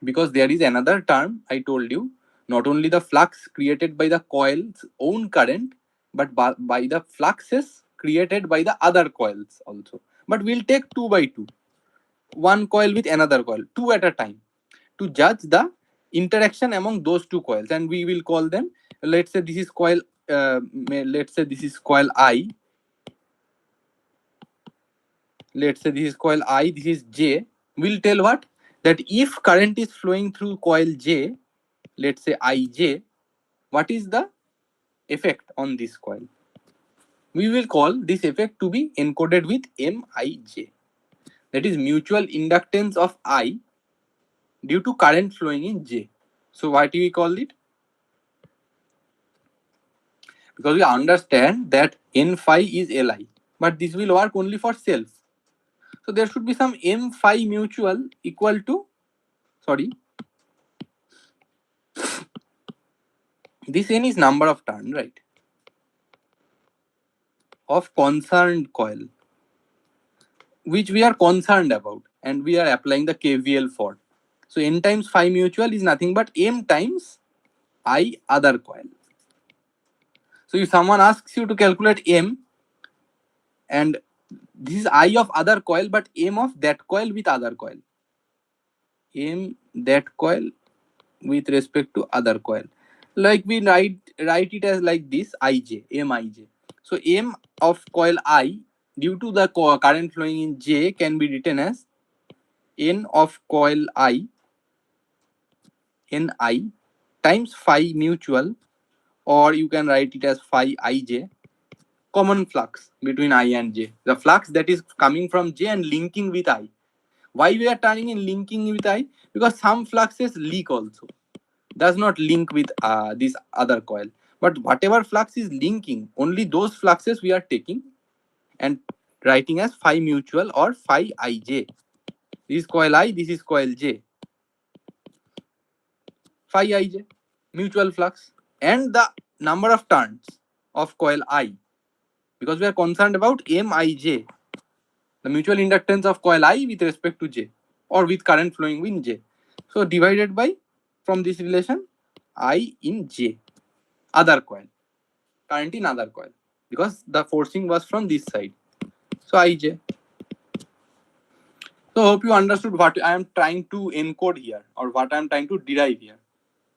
because there is another term I told you, not only the flux created by the coil's own current, but by the fluxes created by the other coils also. But we'll take two by two, one coil with another coil, two at a time, to judge the interaction among those two coils, and we will call them, let's say this is coil let's say this is coil I, let's say this is coil I, this is J. We'll tell what, that if current is flowing through coil J, let's say IJ, what is the effect on this coil? We will call this effect to be encoded with MIJ, that is mutual inductance of I due to current flowing in J. So what do we call it? Because we understand that N phi is Li, but this will work only for self. So there should be some M phi mutual equal to, sorry, this N is number of turn, right, of concerned coil, which we are concerned about and we are applying the KVL for. So N times phi mutual is nothing but M times I other coil. So if someone asks you to calculate M, and this is I of other coil, but M of that coil with other coil, M that coil with respect to other coil, like we write it as like this, IJ, MIJ. So M of coil I due to the current flowing in J can be written as N of coil I, Ni, times phi mutual, or you can write it as phi Ij, common flux between I and J, the flux that is coming from J and linking with I. Why we are turning in linking with I? Because some fluxes leak also, does not link with this other coil, but whatever flux is linking, only those fluxes we are taking and writing as phi mutual or phi Ij. This is coil I, this is coil J. phi ij, mutual flux, and the number of turns of coil I, because we are concerned about mij, the mutual inductance of coil I with respect to j, or with current flowing in j. So divided by, from this relation, I in j, other coil, current in other coil, because the forcing was from this side. So ij. So hope you understood what I am trying to encode here, or what I am trying to derive here.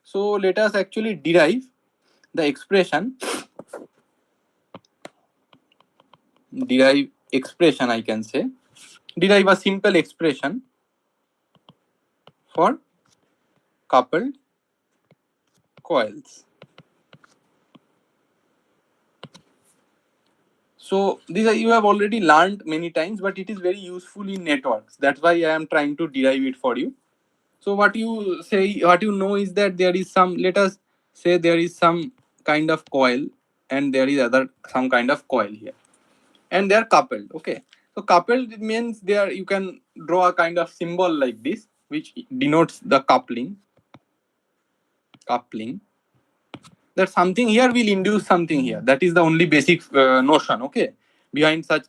So let us actually derive the expression, I can say, derive a simple expression for coupled coils. So these you have already learned many times, but it is very useful in networks. That's why I am trying to derive it for you. So what you say, what you know is that there is some, let us say there is some kind of coil, and there is some kind of coil here, and they are coupled. Okay, so coupled means there you can draw a kind of symbol like this, which denotes the coupling. That something here will induce something here. That is the only basic notion, okay, behind such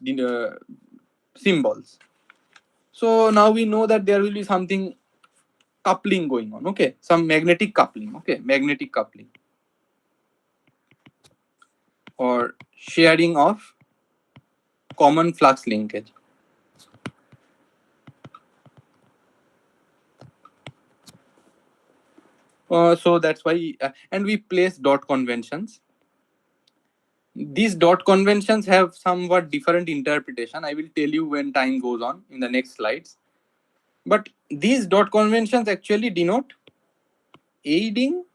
symbols. So now we know that there will be something coupling going on, okay, some magnetic coupling, okay, magnetic coupling, or sharing of common flux linkage. So that's why, and we place dot conventions. These dot conventions have somewhat different interpretation. I will tell you when time goes on in the next slides. But these dot conventions actually denote aiding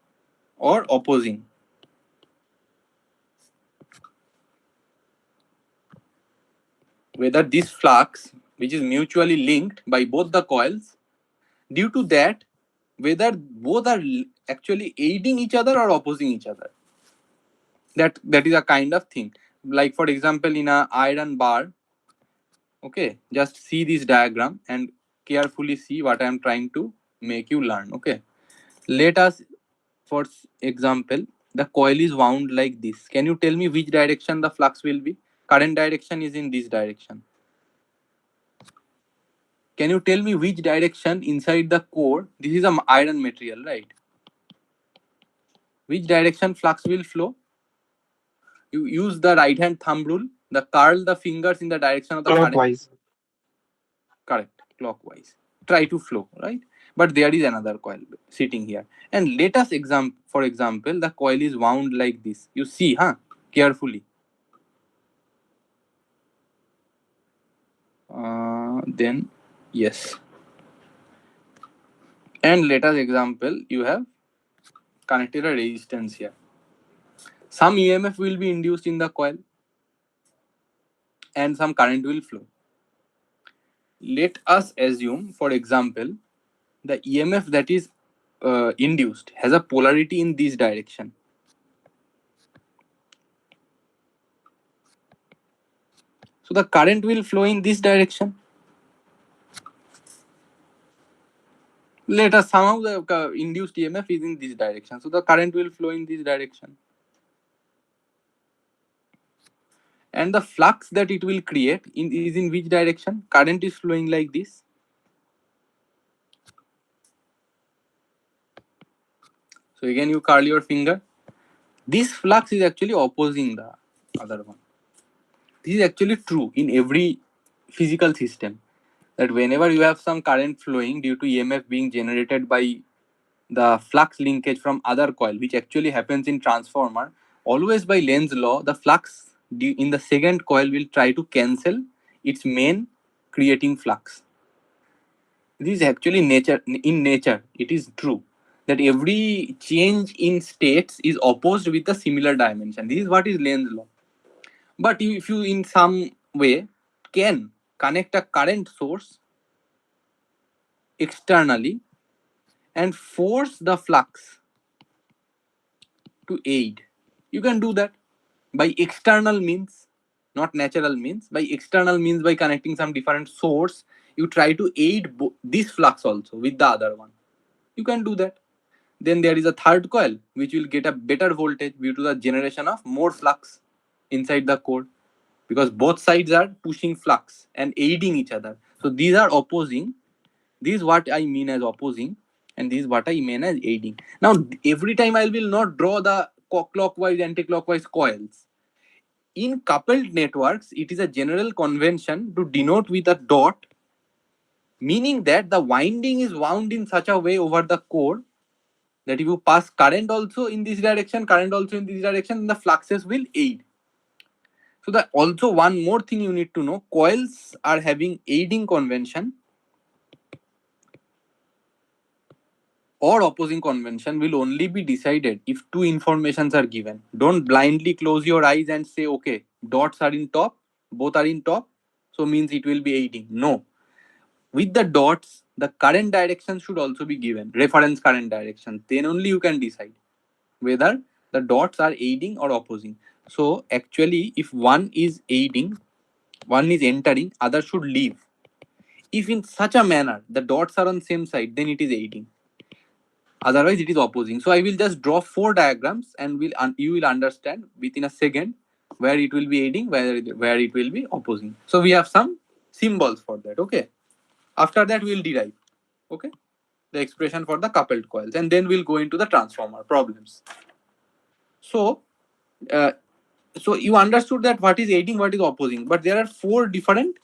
or opposing. Whether this flux, which is mutually linked by both the coils, due to that, whether both are actually aiding each other or opposing each other. That is a kind of thing. Like for example, in a iron bar, okay, just see this diagram and carefully see what I am trying to make you learn. Okay, let us, for example, the coil is wound like this. Can you tell me which direction the flux will be? Current direction is in this direction. Can you tell me which direction inside the core? This is an iron material, right? Which direction flux will flow? You use the right hand thumb rule, the curl the fingers in the direction of the current. Clockwise. Correct, clockwise. Try to flow, right? But there is another coil sitting here. And let us for example, the coil is wound like this. You see, huh? Carefully. Then, yes. And let us example, you have connected a resistance here. Some EMF will be induced in the coil, and some current will flow. Let us assume, for example, the EMF that is induced has a polarity in this direction. So the current will flow in this direction. Let us somehow the induced EMF is in this direction. So the current will flow in this direction. And the flux that it will create is in which direction? Current is flowing like this. So again, you curl your finger. This flux is actually opposing the other one. This is actually true in every physical system, that whenever you have some current flowing due to EMF being generated by the flux linkage from other coil, which actually happens in transformer, always by Lenz's law, the flux in the second coil will try to cancel its main creating flux. This is actually nature. In nature, it is true that every change in states is opposed with a similar dimension. This is what is Lenz's law. But if you in some way can connect a current source externally and force the flux to aid, you can do that by external means, not natural means. By external means, by connecting some different source, you try to aid this flux also with the other one. You can do that. Then there is a third coil which will get a better voltage due to the generation of more flux inside the core, because both sides are pushing flux and aiding each other. So these are opposing. This is what I mean as opposing, and this is what I mean as aiding. Now, every time I will not draw the clockwise, anti-clockwise coils. In coupled networks, it is a general convention to denote with a dot, meaning that the winding is wound in such a way over the core that if you pass current also in this direction, current also in this direction, the fluxes will aid. So that also one more thing you need to know, coils are having aiding convention or opposing convention will only be decided if two informations are given. Don't blindly close your eyes and say, okay, dots are in top, both are in top, so means it will be aiding. No. With the dots, the current direction should also be given, reference current direction. Then only you can decide whether the dots are aiding or opposing. So actually, if one is aiding, one is entering, other should leave. If in such a manner the dots are on same side, then it is aiding. Otherwise, it is opposing. So I will just draw 4 diagrams, and you will understand within a second where it will be aiding, where it will be opposing. So we have some symbols for that. Okay. After that, we will derive. Okay. The expression for the coupled coils, and then we'll go into the transformer problems. So, so you understood that what is aiding, what is opposing, but there are 4 different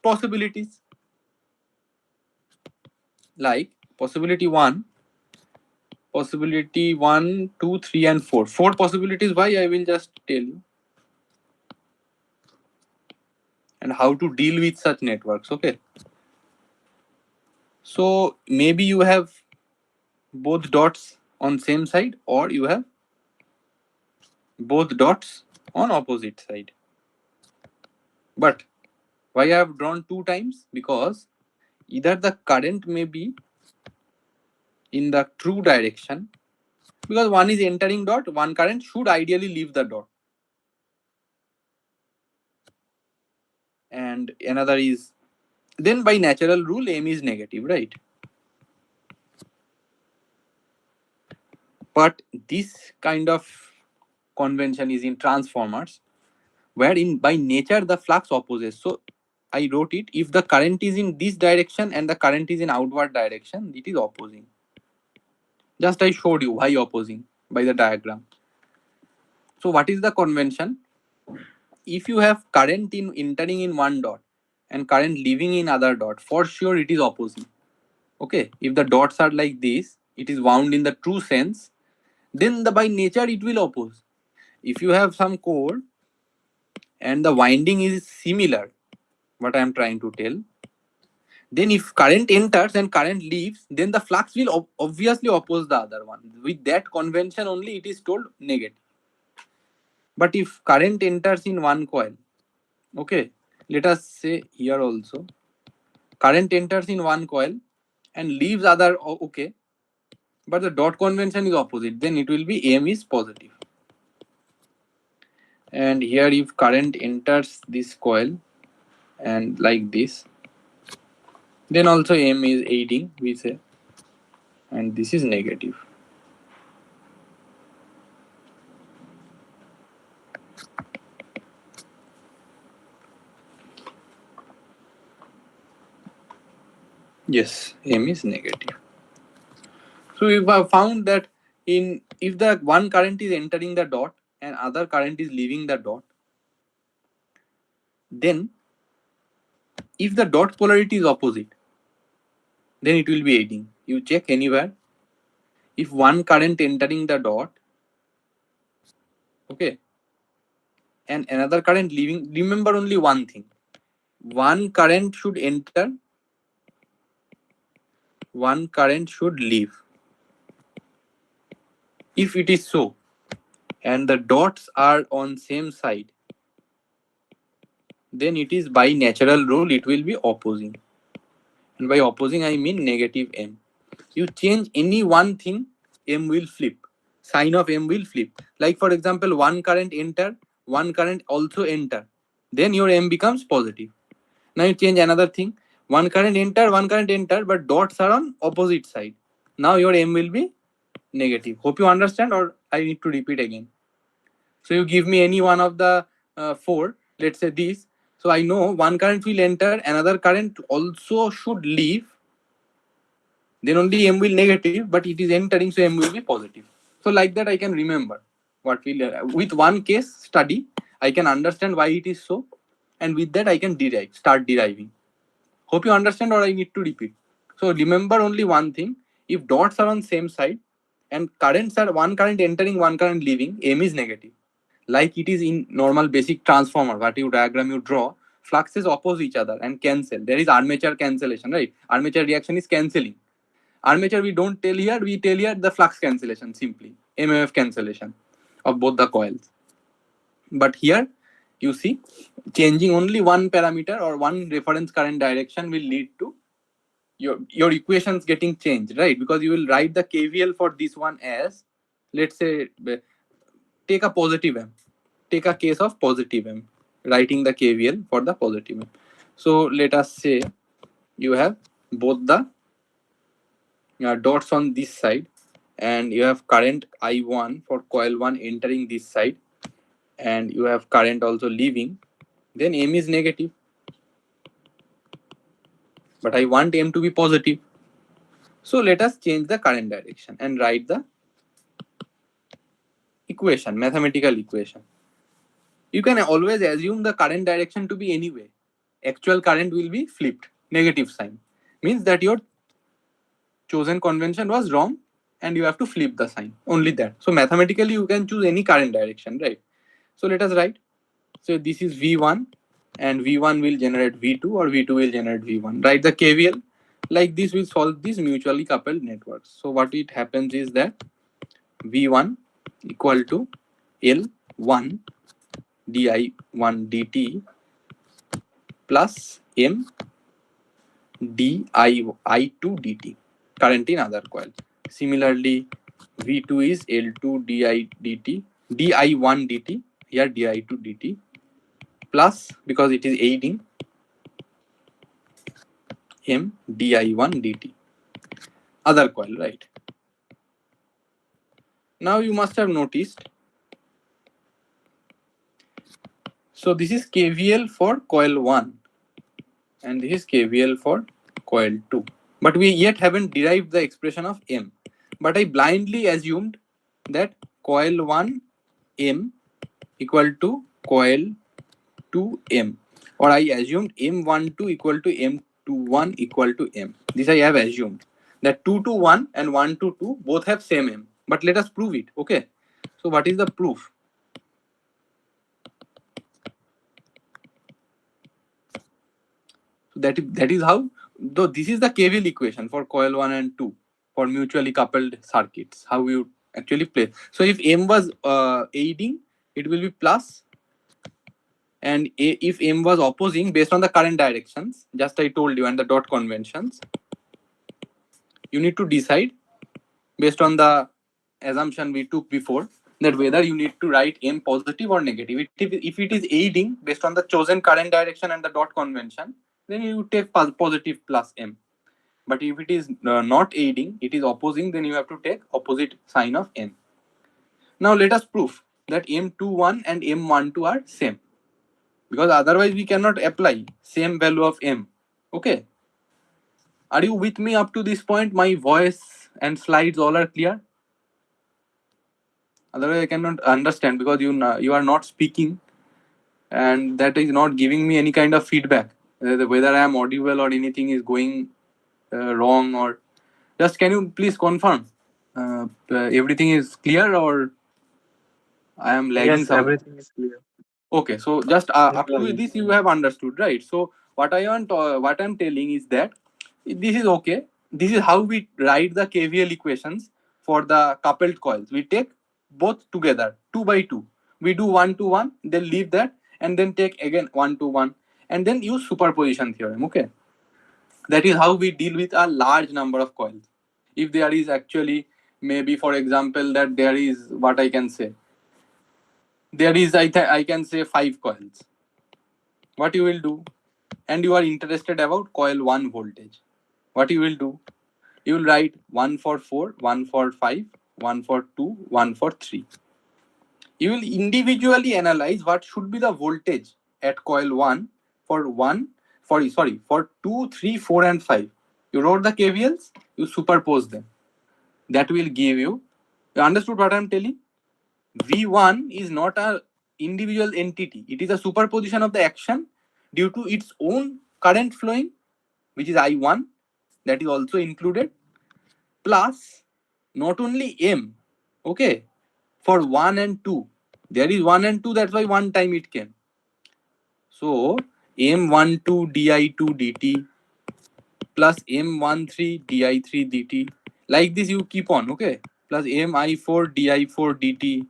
possibilities. Like possibility 1, possibility 1, 2, 3, and 4. 4 possibilities. Why? I will just tell you. And how to deal with such networks. Okay. So maybe you have both dots on same side, or you have both dots on opposite side. But why I have drawn 2 times? Because either the current may be in the true direction, because one is entering dot, one current should ideally leave the dot, and another is, then by natural rule M is negative, right? But this kind of convention is in transformers, wherein by nature the flux opposes. So I wrote it, if the current is in this direction and the current is in outward direction, it is opposing. Just I showed you why opposing by the diagram. So what is the convention? If you have current in entering in one dot and current leaving in other dot, for sure it is opposing. Okay, if the dots are like this, it is wound in the true sense, then by nature it will oppose. If you have some core and the winding is similar, what I am trying to tell, then if current enters and current leaves, then the flux will obviously oppose the other one. With that convention only it is told negative. But if current enters in one coil, okay, let us say here also, current enters in one coil and leaves other, okay, but the dot convention is opposite, then it will be M is positive. And here if current enters this coil and like this, then also M is aiding, we say, and this is negative. Yes, M is negative. So we have found that if the one current is entering the dot and other current is leaving the dot, then if the dot polarity is opposite, then it will be aiding. You check anywhere. If one current entering the dot, okay, and another current leaving, remember only one thing. One current should enter, one current should leave. If it is so, and the dots are on same side, then it is by natural rule, it will be opposing. And by opposing, I mean negative M. You change any one thing, M will flip. Sign of M will flip. Like for example, one current enter, one current also enter. Then your M becomes positive. Now you change another thing. One current enter, but dots are on opposite side. Now your M will be negative. Hope you understand, or I need to repeat again. So you give me any one of the four, let's say this. So I know one current will enter, another current also should leave. Then only M will negative, but it is entering, so M will be positive. So like that I can remember what will with one case study I can understand why it is so, and with that I can start deriving. Hope you understand, or I need to repeat. So remember only one thing: if dots are on same side and currents are one current entering, one current leaving, M is negative. Like it is in normal basic transformer, what you diagram you draw, fluxes oppose each other and cancel. There is armature cancellation, right? Armature reaction is cancelling. Armature we don't tell here, we tell here the flux cancellation simply, MMF cancellation of both the coils. But here you see, changing only one parameter or one reference current direction will lead to your equations getting changed, right? Because you will write the KVL for this one as, let's say, take a positive M. Take a case of positive M, writing the KVL for the positive M. So let us say you have both the dots on this side, and you have current I1 for coil 1 entering this side, and you have current also leaving. Then M is negative, but I want M to be positive. So let us change the current direction and write the equation, mathematical equation. You can always assume the current direction to be anyway. Actual current will be flipped, negative sign. Means that your chosen convention was wrong and you have to flip the sign. Only that. So mathematically you can choose any current direction, right? So let us write. So this is V1 and V1 will generate V2 or V2 will generate V1. Write the KVL. Like this will solve these mutually coupled networks. So what it happens is that V1 equal to L1 di1 dt plus M di2 dt, current in other coil. Similarly, V2 is L2 di dt, di1 dt, here di2 dt, plus, because it is aiding, M di1 dt, other coil, right? Now you must have noticed, so this is KVL for coil 1 and this is KVL for coil 2, but we yet haven't derived the expression of M. But I blindly assumed that coil 1 M equal to coil 2 M, or I assumed M12 equal to M21 equal to M. This I have assumed that 2 to 1 and 1 to 2 both have same M. But let us prove it. Okay. So what is the proof? So that is how, though this is the KVL equation for coil 1 and 2 for mutually coupled circuits, how you actually play. So if M was aiding, it will be plus, and if M was opposing, based on the current directions, just I told you, and the dot conventions, you need to decide based on the assumption we took before, that whether you need to write M positive or negative. If it is aiding based on the chosen current direction and the dot convention, then you take positive plus M. But if it is not aiding, it is opposing, then you have to take opposite sign of M. Now let us prove that M21 and M12 are same, because otherwise we cannot apply same value of M. Okay. Are you with me up to this point? My voice and slides all are clear? Otherwise I cannot understand, because you are not speaking, and that is not giving me any kind of feedback whether I am audible or anything is going wrong. Or just, can you please confirm everything is clear, or I am lagging Yes, somewhere? everything is clear. Okay, so just Yes, up you are to good. this you have understood, right? So what I'm telling is that this is okay. This is how we write the KVL equations for the coupled coils. We take both together, 2 by 2. We do 1 to 1, then leave that, and then take again 1 to 1, and then use superposition theorem. Okay, that is how we deal with a large number of coils. If there is actually, maybe for example, that there is, what I can say, there is, I can say 5 coils. What you will do, and you are interested about coil 1 voltage, what you will do, You will write 1 for 4, 1 for 5, 1 for 2, 1 for 3. You will individually analyze what should be the voltage at coil 1 for 2, 3, 4 and 5. You wrote the KVLs, you superpose them. That will give you understood what I am telling? V1 is not a individual entity. It is a superposition of the action due to its own current flowing, which is I1, that is also included, plus not only M, okay, for 1 and 2. There is 1 and 2, that's why one time it came. So M12 di2 dt plus M13 di3 dt. Like this you keep on, okay? Plus Mi4 di4 dt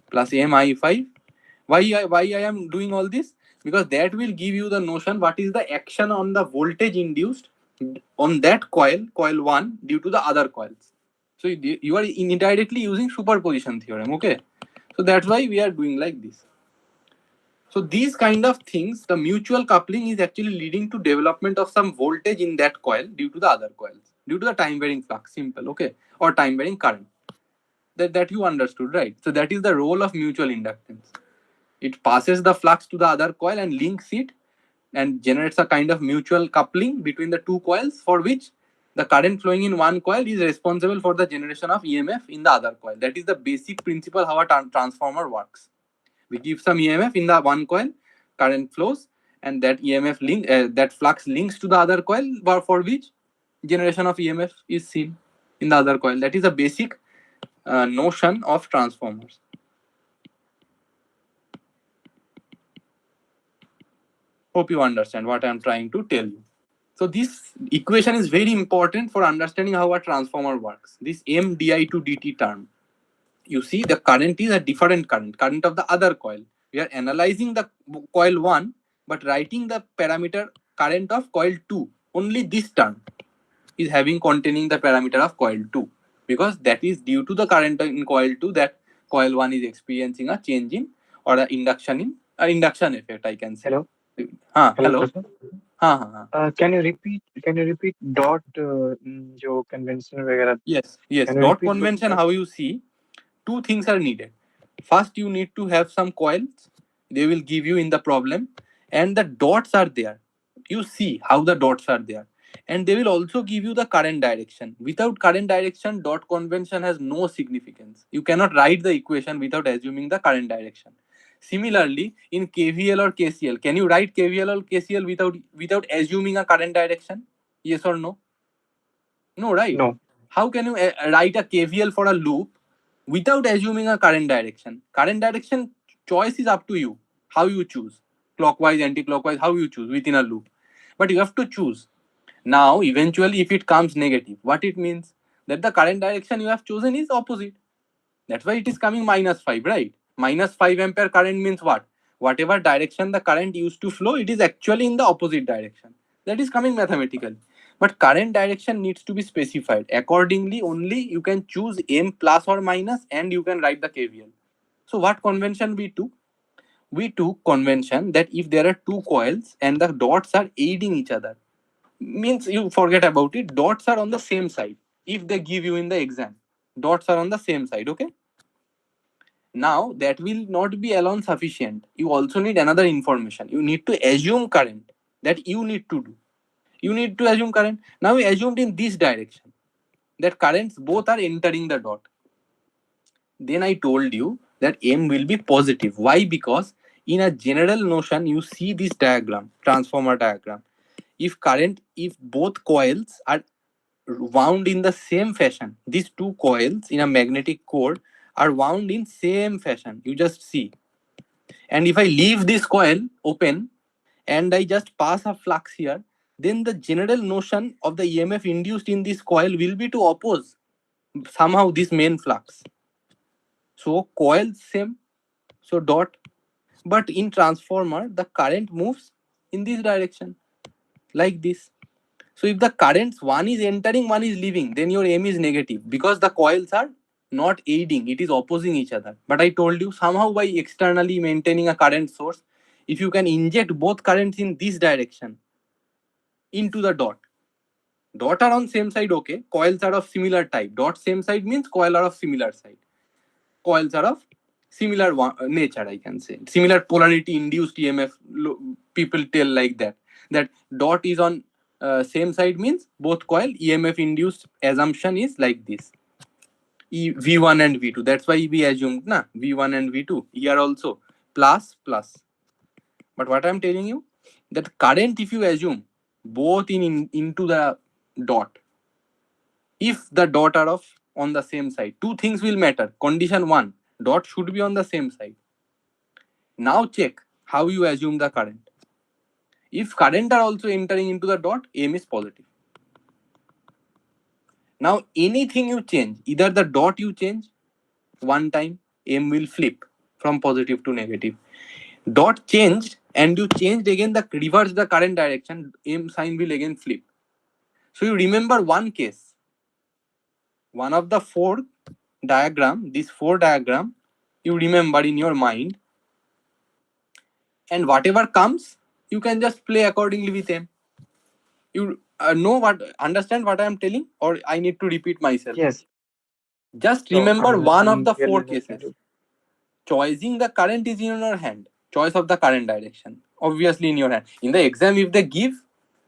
plus Mi5. Why I am doing all this? Because that will give you the notion what is the action on the voltage induced on that coil 1 due to the other coils. So you are indirectly using superposition theorem, okay? So that's why we are doing like this. So these kind of things, the mutual coupling is actually leading to development of some voltage in that coil due to the other coils, due to the time varying flux, simple, okay, or time varying current. That you understood, right? So that is the role of mutual inductance. It passes the flux to the other coil and links it and generates a kind of mutual coupling between the two coils, for which the current flowing in one coil is responsible for the generation of EMF in the other coil. That is the basic principle how a transformer works. We give some EMF in the one coil, current flows, and that EMF link, that flux links to the other coil, for which generation of EMF is seen in the other coil. That is a basic notion of transformers. Hope you understand what I am trying to tell you. So this equation is very important for understanding how a transformer works. This M di2 dt term. You see the current is a different current of the other coil. We are analyzing the coil 1 but writing the parameter current of coil 2. Only this term is having containing the parameter of coil 2, because that is due to the current in coil 2 that coil 1 is experiencing a change in, or an induction effect, I can say. Hello. Hello. Sir. Can you repeat dot जो convention वगैरह? Yes. Can you Dot repeat convention, how you see, two things are needed. First, you need to have some coils. They will give you in the problem, and the dots are there. You see how the dots are there, and they will also give you the current direction. Without current direction, dot convention has no significance. You cannot write the equation without assuming the current direction. Similarly, in KVL or KCL, can you write KVL or KCL without assuming a current direction? Yes or no? No, right? No. How can you write a KVL for a loop without assuming a current direction? Current direction choice is up to you. How you choose, clockwise, anti-clockwise, how you choose within a loop. But you have to choose. Now, eventually, if it comes negative, what it means? That the current direction you have chosen is opposite. That's why it is coming -5, right? -5 ampere current means what? Whatever direction the current used to flow, it is actually in the opposite direction. That is coming mathematically. But current direction needs to be specified. Accordingly, only you can choose M plus or minus, and you can write the KVL. So what convention we took? We took convention that if there are two coils and the dots are aiding each other, means you forget about it. Dots are on the same side. If they give you in the exam, dots are on the same side, okay? Now that will not be alone sufficient. You also need another information. You need to assume current. That you need to do. You need to assume current. Now we assumed in this direction that currents both are entering the dot. Then I told you that M will be positive. Why? Because in a general notion, you see this diagram, transformer diagram. If both coils are wound in the same fashion, these two coils in a magnetic core are wound in same fashion. You just see. And if I leave this coil open and I just pass a flux here, then the general notion of the EMF induced in this coil will be to oppose somehow this main flux. So coil same, so dot. But in transformer, the current moves in this direction, like this. So if the currents one is entering, one is leaving, then your M is negative because the coils are not aiding, it is opposing each other. But I told you somehow by externally maintaining a current source, if you can inject both currents in this direction into the dot, Dot are on same side, okay. Coils are of similar type. Dot same side means coil are of similar side. Coils are of similar nature, I can say. Similar polarity induced EMF, people tell like that. That dot is on same side means both coil EMF induced assumption is like this. V1 and V2. That's why we assumed na V1 and V2. Here also plus plus. But what I'm telling you, that current if you assume both into the dot, if the dot are of on the same side, two things will matter. Condition one, dot should be on the same side. Now check how you assume the current. If current are also entering into the dot, M is positive. Now anything you change, either the dot you change one time, M will flip from positive to negative. Dot changed and you changed again the reverse the current direction, M sign will again flip. So you remember one case, one of the four diagram, this four diagram, you remember in your mind, and whatever comes, you can just play accordingly with them. You know what, understand what I am telling, or I need to repeat myself? Yes. Just No, remember one of I'm the really four cases. understanding. Choosing the current is in your hand. Choice of the current direction, obviously in your hand. In the exam, if they give,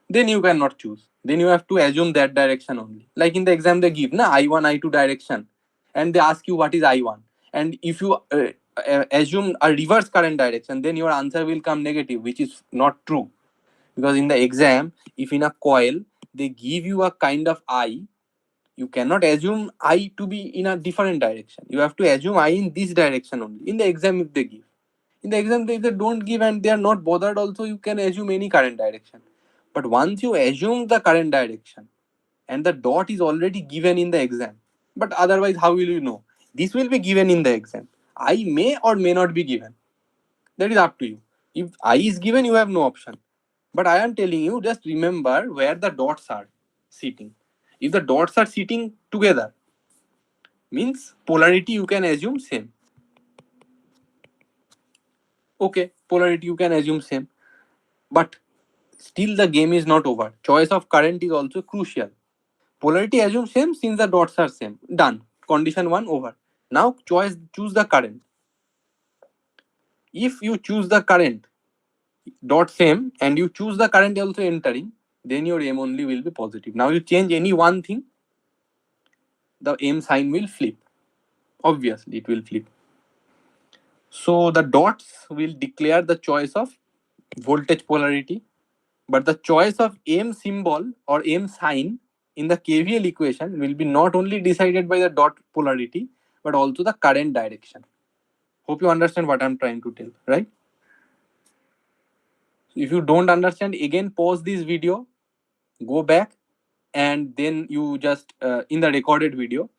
then you cannot choose. Then you have to assume that direction only. Like in the exam, they give na I1, I2 direction, and they ask you what is I1. And if you assume a reverse current direction, then your answer will come negative, which is not true. Because in the exam, if in a coil they give you a kind of I, you cannot assume I to be in a different direction. You have to assume I in this direction only. In the exam, if they give. In the exam, if they don't give and they are not bothered, also you can assume any current direction. But once you assume the current direction and the dot is already given in the exam, but otherwise, how will you know? This will be given in the exam. I may or may not be given. That is up to you. If I is given, you have no option. But I am telling you, just remember where the dots are sitting. If the dots are sitting together, means polarity you can assume same. Okay, polarity you can assume same. But still the game is not over. Choice of current is also crucial. Polarity assume same since the dots are same. Done. Condition 1 over. Now choose the current. If you choose the current dot same and you choose the current also entering, then your M only will be positive. Now you change any one thing, the M sign will flip. Obviously it will flip. So the dots will declare the choice of voltage polarity, but the choice of M symbol or M sign in the KVL equation will be not only decided by the dot polarity but also the current direction. Hope you understand what I'm trying to tell, right? If you don't understand, again pause this video, go back, and then you just in the recorded video,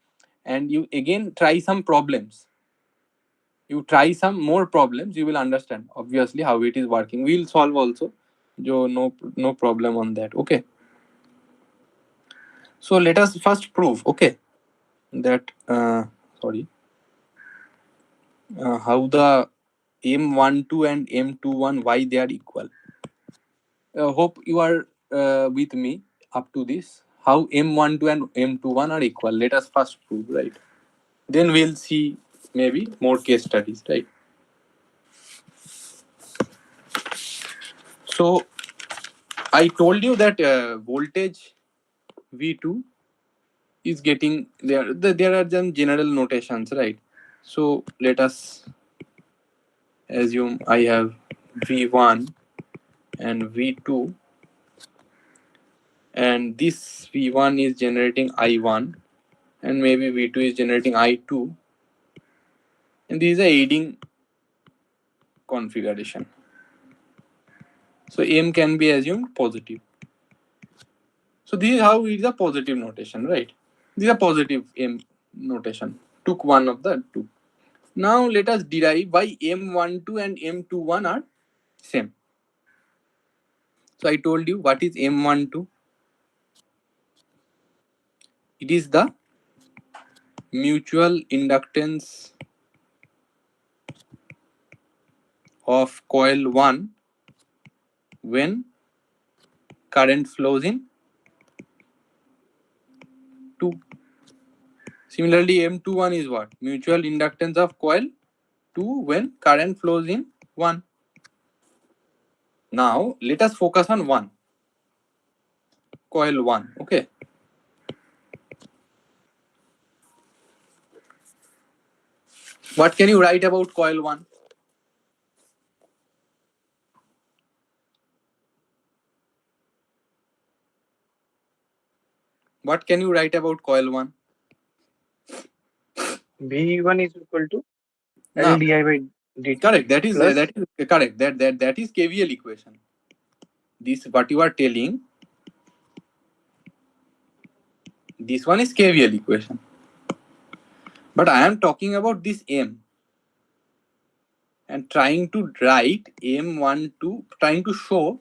and you again try some problems. You try some more problems, you will understand obviously how it is working. We'll solve also. No problem on that. Okay. So let us first prove, okay, that how the M12 and M21 why they are equal. Hope you are with me up to this. How M12 and M21 are equal. Let us first prove, right? Then we'll see maybe more case studies, right? So I told you that voltage V2 is getting there are some general notations, right? So let us assume I have V1 and V2, and this V1 is generating I1 and maybe V2 is generating I2, and this is a aiding configuration. So M can be assumed positive. So this is how it is a positive notation, right? This is a positive M notation. Took one of the two. Now let us derive why M12 and M21 are same. So I told you what is M12. It is the mutual inductance of coil 1 when current flows in 2. Similarly, M21 is what? Mutual inductance of coil 2 when current flows in 1. Now, let us focus on 1. Coil 1. Okay. What can you write about coil 1? What can you write about coil 1? B1 is equal to No. L di by dt. Correct. That is plus correct. That is KVL equation. This what you are telling. This one is KVL equation. But I am talking about this M and trying to write M12, trying to show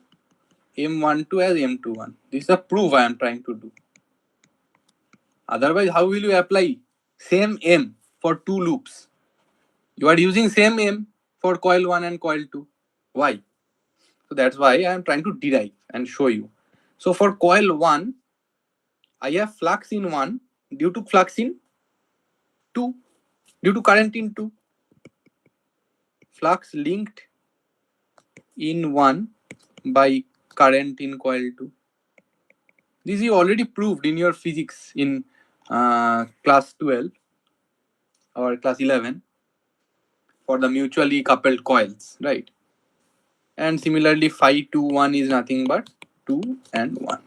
M12 as M21. This is a proof I am trying to do. Otherwise, how will you apply same M for 2 loops? You are using same M for coil 1 and coil 2. Why? So that's why I am trying to derive and show you. So for coil 1, I have flux in 1 due to flux in 2, due to current in 2. Flux linked in 1 by current in coil 2. This you already proved in your physics in class 12 or class 11 for the mutually coupled coils, right? And similarly, phi 21 is nothing but 2 and 1.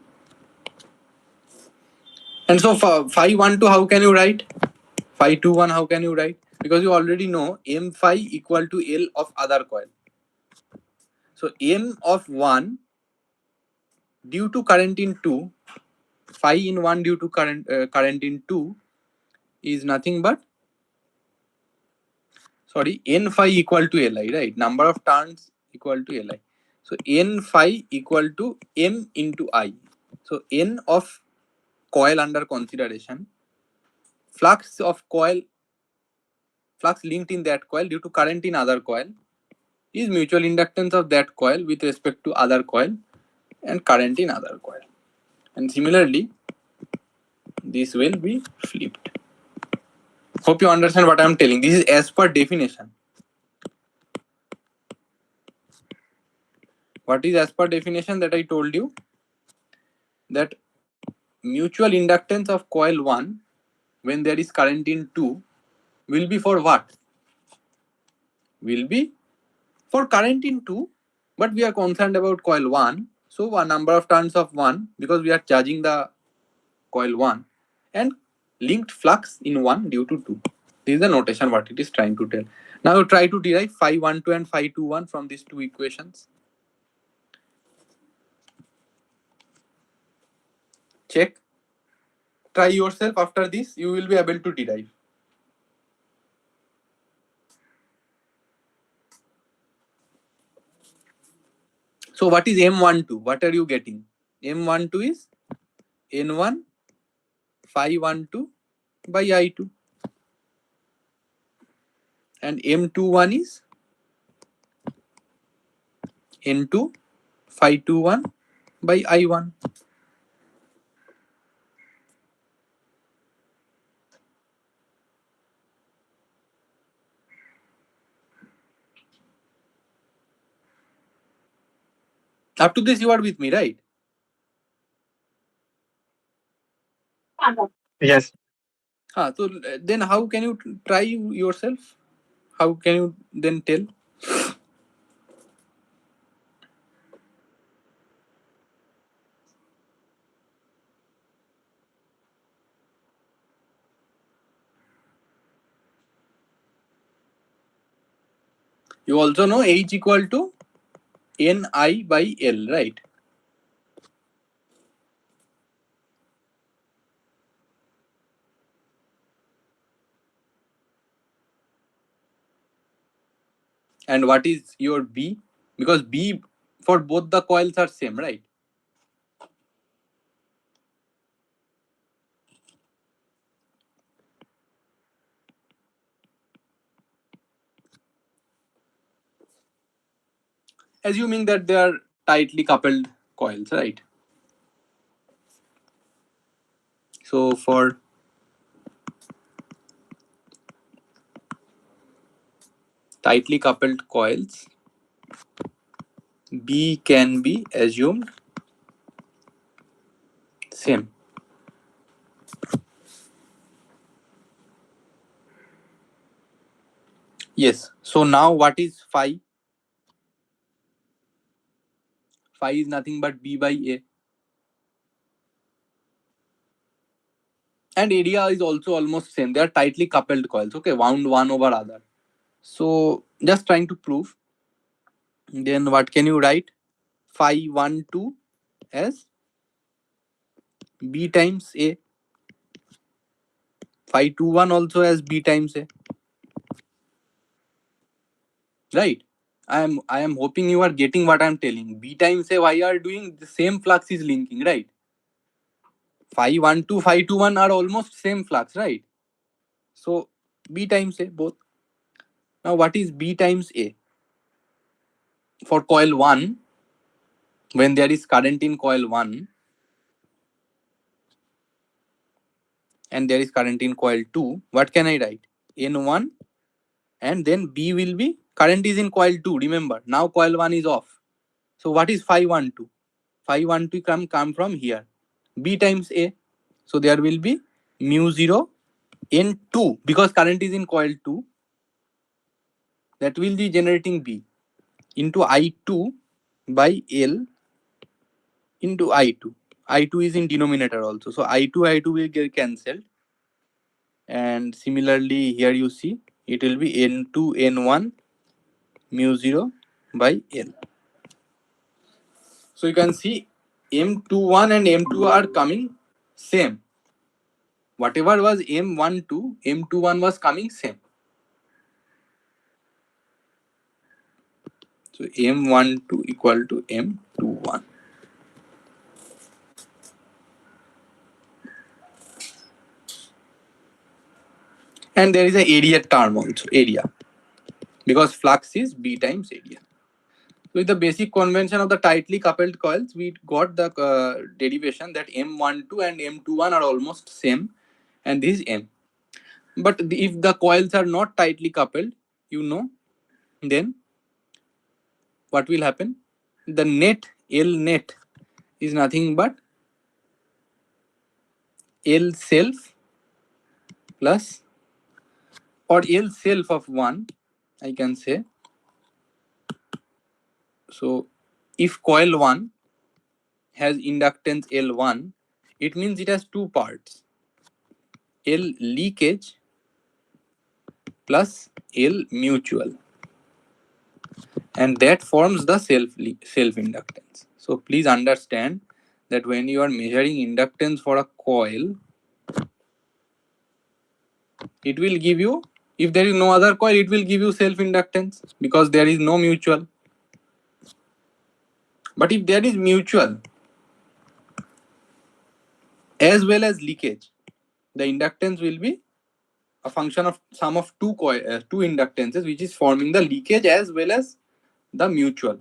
And so for phi 12, how can you write? Phi 21, how can you write? Because you already know M phi equal to L of other coil. So M of 1 due to current in 2, phi in 1 due to current in 2 is nothing but, sorry, N phi equal to Li, right? Number of turns equal to Li. So N phi equal to M into I. So N of coil under consideration, flux of coil, flux linked in that coil due to current in other coil is mutual inductance of that coil with respect to other coil and current in other coil. And similarly, this will be flipped. Hope you understand what I am telling. This is as per definition. What is as per definition that I told you? That mutual inductance of coil 1 when there is current in 2 will be for what? Will be for current in 2, but we are concerned about coil 1. So a number of turns of 1 because we are charging the coil 1 and linked flux in 1 due to 2. This is the notation what it is trying to tell. Now you try to derive phi 12 and phi 21 from these two equations. Check. Try yourself. After this, you will be able to derive. So what is M12? What are you getting? M12 is N1 phi 12 by I2. And M21 is N2 phi 21 by I1. Up to this, you are with me, right? yes. So then how can you try yourself? How can you then tell? You also know H equal to Ni by L, right? And what is your B? Because B for both the coils are same, right? Assuming that they are tightly coupled coils, right? So for tightly coupled coils, B can be assumed same. Yes. So now what is phi? Phi is nothing but B by A. And area is also almost same. They are tightly coupled coils, okay, wound one over other. So just trying to prove. Then what can you write? Phi 1 2 as B times A. Phi 2 1 also as B times A. Right? I am hoping you are getting what I am telling. B times A, why you are doing the same flux is linking, right? Phi 1 2, phi 2 1 are almost same flux, right? So B times A both. Now what is B times A? For coil 1, when there is current in coil 1 and there is current in coil 2, what can I write? N1 and then B will be current is in coil 2. Remember, now coil 1 is off. So what is phi 1 2? Phi 1 2 come from here. B times A. So there will be mu 0 N2 because current is in coil 2. That will be generating B into I2 by L into I2. I2 is in denominator also. So I2 will get cancelled. And similarly here you see it will be N2 N1 mu 0 by L. So you can see M21 and M2 are coming same. Whatever was M12, M21 was coming same. So M12 equal to M21. And there is a area term also, area. Because flux is B times area. So with the basic convention of the tightly coupled coils, we got the derivation that M12 and M21 are almost same and this is M. But if the coils are not tightly coupled, you know, then what will happen? The net, L net is nothing but L self plus or L self of 1, I can say. So if coil 1 has inductance L1, it means it has two parts, L leakage plus L mutual, and that forms the self inductance. So please understand that when you are measuring inductance for a coil, it will give you, if there is no other coil, it will give you self inductance because there is no mutual. But if there is mutual as well as leakage, the inductance will be a function of sum of two inductances, which is forming the leakage as well as the mutual.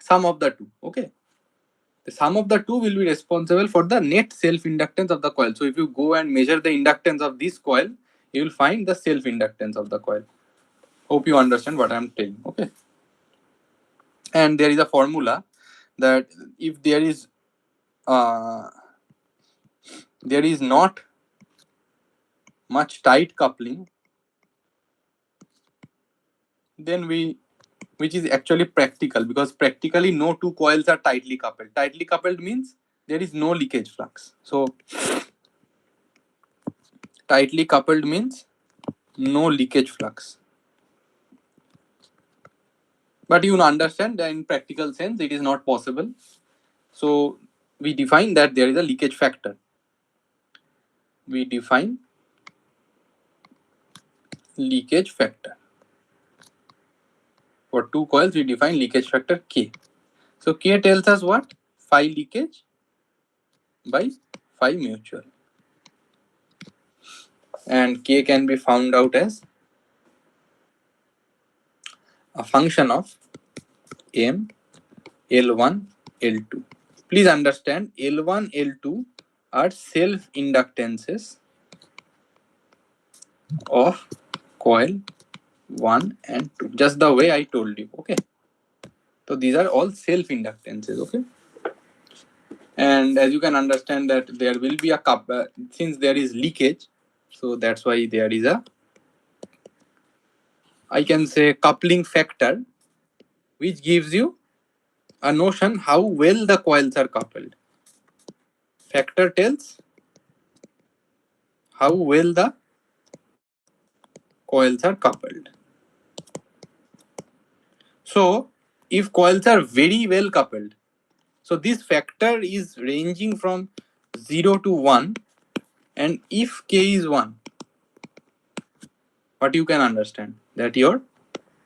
Sum of the two, okay? The sum of the two will be responsible for the net self inductance of the coil. So if you go and measure the inductance of this coil, you will find the self inductance of the coil. Hope you understand what I am telling, okay? And there is a formula that if there is not much tight coupling, then which is actually practical, because practically no two coils are tightly coupled. Tightly coupled means there is no leakage flux. So tightly coupled means no leakage flux. But you understand that in practical sense it is not possible. So we define that there is a leakage factor. We define leakage factor. For two coils, we define leakage factor K. So K tells us what? Phi leakage by phi mutual. And K can be found out as a function of M, L1, L2. Please understand, L1, L2 are self inductances of coil 1 and 2, just the way I told you. Okay, so these are all self inductances. Okay, and as you can understand that there will be a since there is leakage, so that's why there is a, I can say, coupling factor, which gives you a notion how well the coils are coupled. Factor tells how well the coils are coupled. So if coils are very well coupled, so this factor is ranging from 0 to 1, and if k is 1, what you can understand that your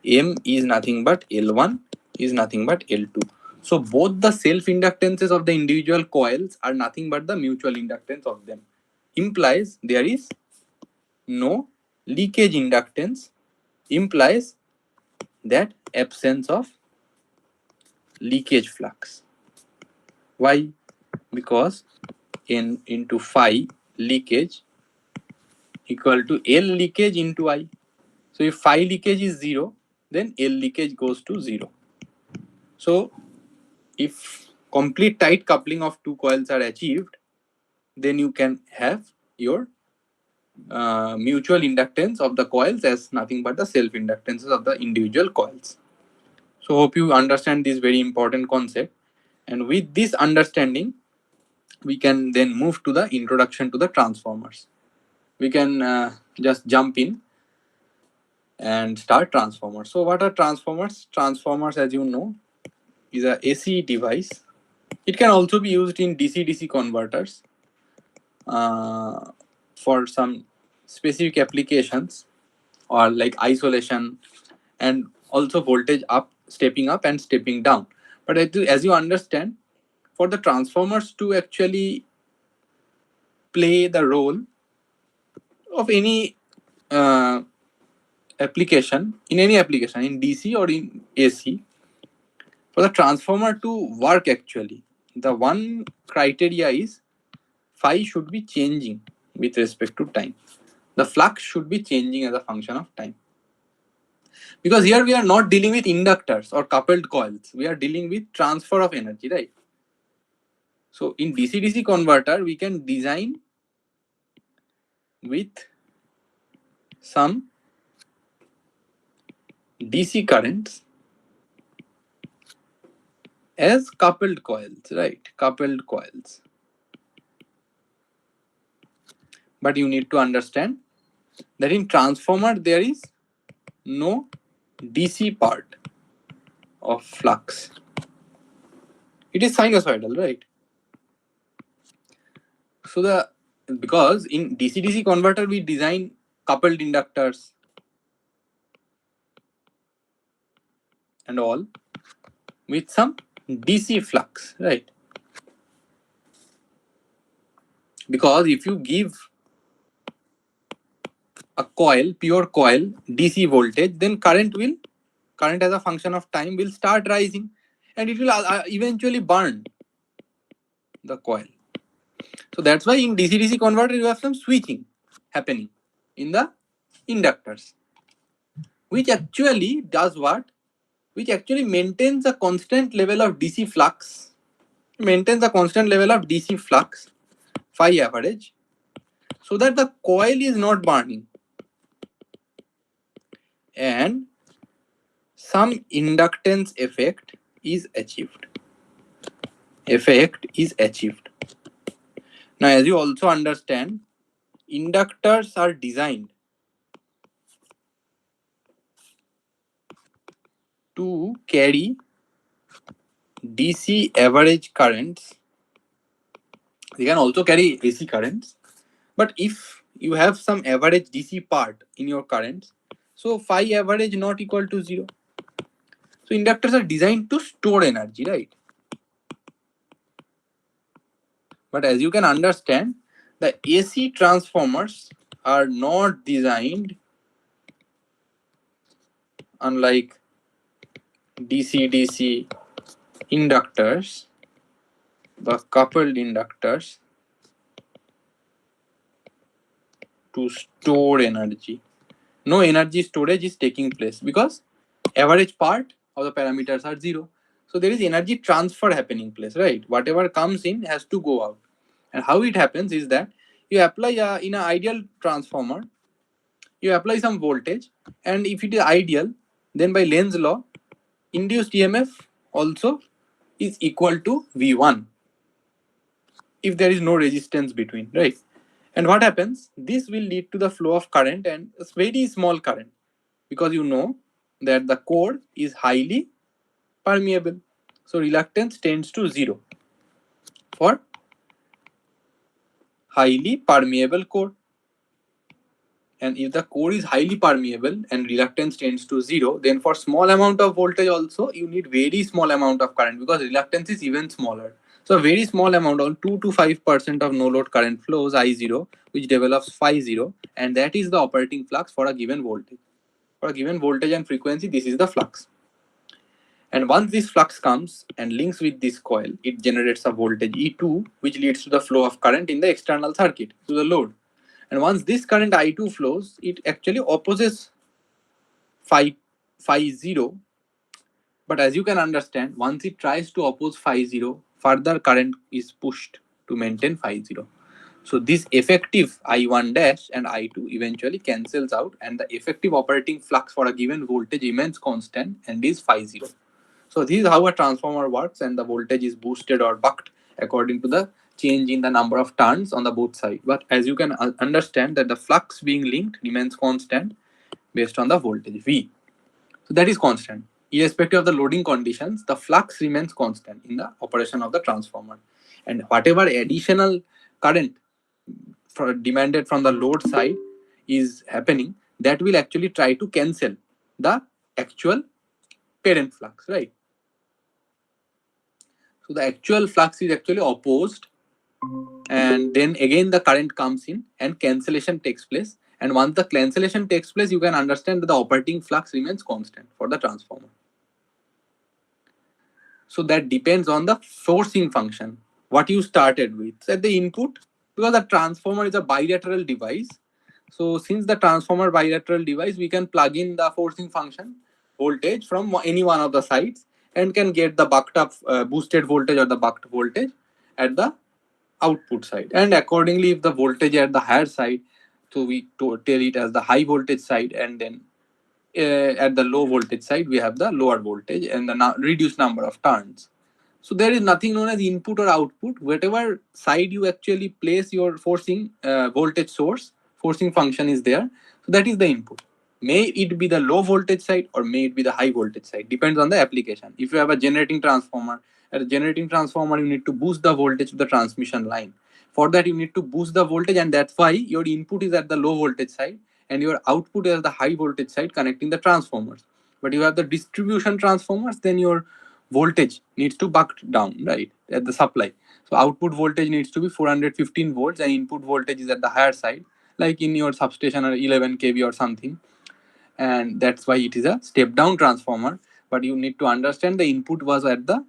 M is nothing but L1 is nothing but L2. So both the self inductances of the individual coils are nothing but the mutual inductance of them. Implies there is no leakage inductance, implies that absence of leakage flux. Why? Because N into phi leakage equal to L leakage into I. So if phi leakage is 0, then L leakage goes to 0. So if complete tight coupling of two coils are achieved, then you can have your mutual inductance of the coils as nothing but the self inductances of the individual coils. So hope you understand this very important concept, and with this understanding we can then move to the introduction to the transformers. We can just jump in and start transformers. So what are transformers? Transformers, as you know, is a AC device. It can also be used in DC-DC converters for some specific applications, or like isolation, and also voltage up, stepping up and stepping down. But as you understand, for the transformers to actually play the role of any application, in any application, in DC or in AC, for the transformer to work actually, the one criteria is phi should be changing with respect to time. The flux should be changing as a function of time. Because here we are not dealing with inductors or coupled coils. We are dealing with transfer of energy, right? So in DC-DC converter, we can design with some DC currents as coupled coils, right? Coupled coils. But you need to understand that in transformer, there is no DC part of flux. It is sinusoidal, right? So because in DC-DC converter, we design coupled inductors and all with some DC flux, right? Because if you give a coil, pure coil, DC voltage, then current as a function of time will start rising, and it will eventually burn the coil. So that's why in DC-DC converter you have some switching happening in the inductors, which actually does what? Which actually maintains a constant level of DC flux, phi average, so that the coil is not burning and some inductance effect is achieved. Now, as you also understand, inductors are designed to carry DC average currents. They can also carry AC currents, but if you have some average DC part in your currents, so phi average not equal to 0. So inductors are designed to store energy, right? But as you can understand, the AC transformers are not designed, unlike DC-DC inductors, the coupled inductors, to store energy. no energy storage is taking place because average part of the parameters are 0. So there is energy transfer happening place, right? Whatever comes in has to go out. And how it happens is that you apply in an ideal transformer, you apply some voltage, and if it is ideal, then by Lenz's law, induced EMF also is equal to V1 if there is no resistance between, right? And what happens? This will lead to the flow of current, and a very small current, because you know that the core is highly permeable. So reluctance tends to 0 for highly permeable core. And if the core is highly permeable and reluctance tends to 0, then for small amount of voltage also you need very small amount of current, because reluctance is even smaller. So a very small amount, of 2 to 5% of no load current flows I0, which develops phi 0, and that is the operating flux for a given voltage. For a given voltage and frequency, this is the flux. And once this flux comes and links with this coil, it generates a voltage E2, which leads to the flow of current in the external circuit to the load. And once this current I2 flows, it actually opposes phi 0. But as you can understand, once it tries to oppose phi 0, further current is pushed to maintain phi 0. So this effective I1 dash and I2 eventually cancels out, and the effective operating flux for a given voltage remains constant and is phi 0. So this is how a transformer works, and the voltage is boosted or bucked according to the change in the number of turns on the both sides. But as you can understand that the flux being linked remains constant based on the voltage V. So that is constant. Irrespective of the loading conditions, the flux remains constant in the operation of the transformer. And whatever additional current demanded from the load side is happening, that will actually try to cancel the actual parent flux, right? So the actual flux is actually opposed, and then again the current comes in and cancellation takes place. And once the cancellation takes place, you can understand that the operating flux remains constant for the transformer. So that depends on the forcing function, what you started with. So at the input, because the transformer is a bilateral device, so since the transformer bilateral device, we can plug in the forcing function voltage from any one of the sides and can get the bucked up boosted voltage or the bucked voltage at the output side. And accordingly, if the voltage at the higher side, so we tell it as the high voltage side, and then at the low voltage side we have the lower voltage and the reduced number of turns. So there is nothing known as input or output. Whatever side you actually place your forcing voltage source, forcing function is there. So that is the input. May it be the low voltage side or may it be the high voltage side. Depends on the application. If you have a generating transformer, at a generating transformer you need to boost the voltage to the transmission line. For that you need to boost the voltage, and that's why your input is at the low voltage side and your output is the high voltage side connecting the transformers. But you have the distribution transformers, then your voltage needs to buck down, right, at the supply. So output voltage needs to be 415 volts and input voltage is at the higher side, like in your substation or 11 kV or something. And that's why it is a step down transformer. But you need to understand the input was at the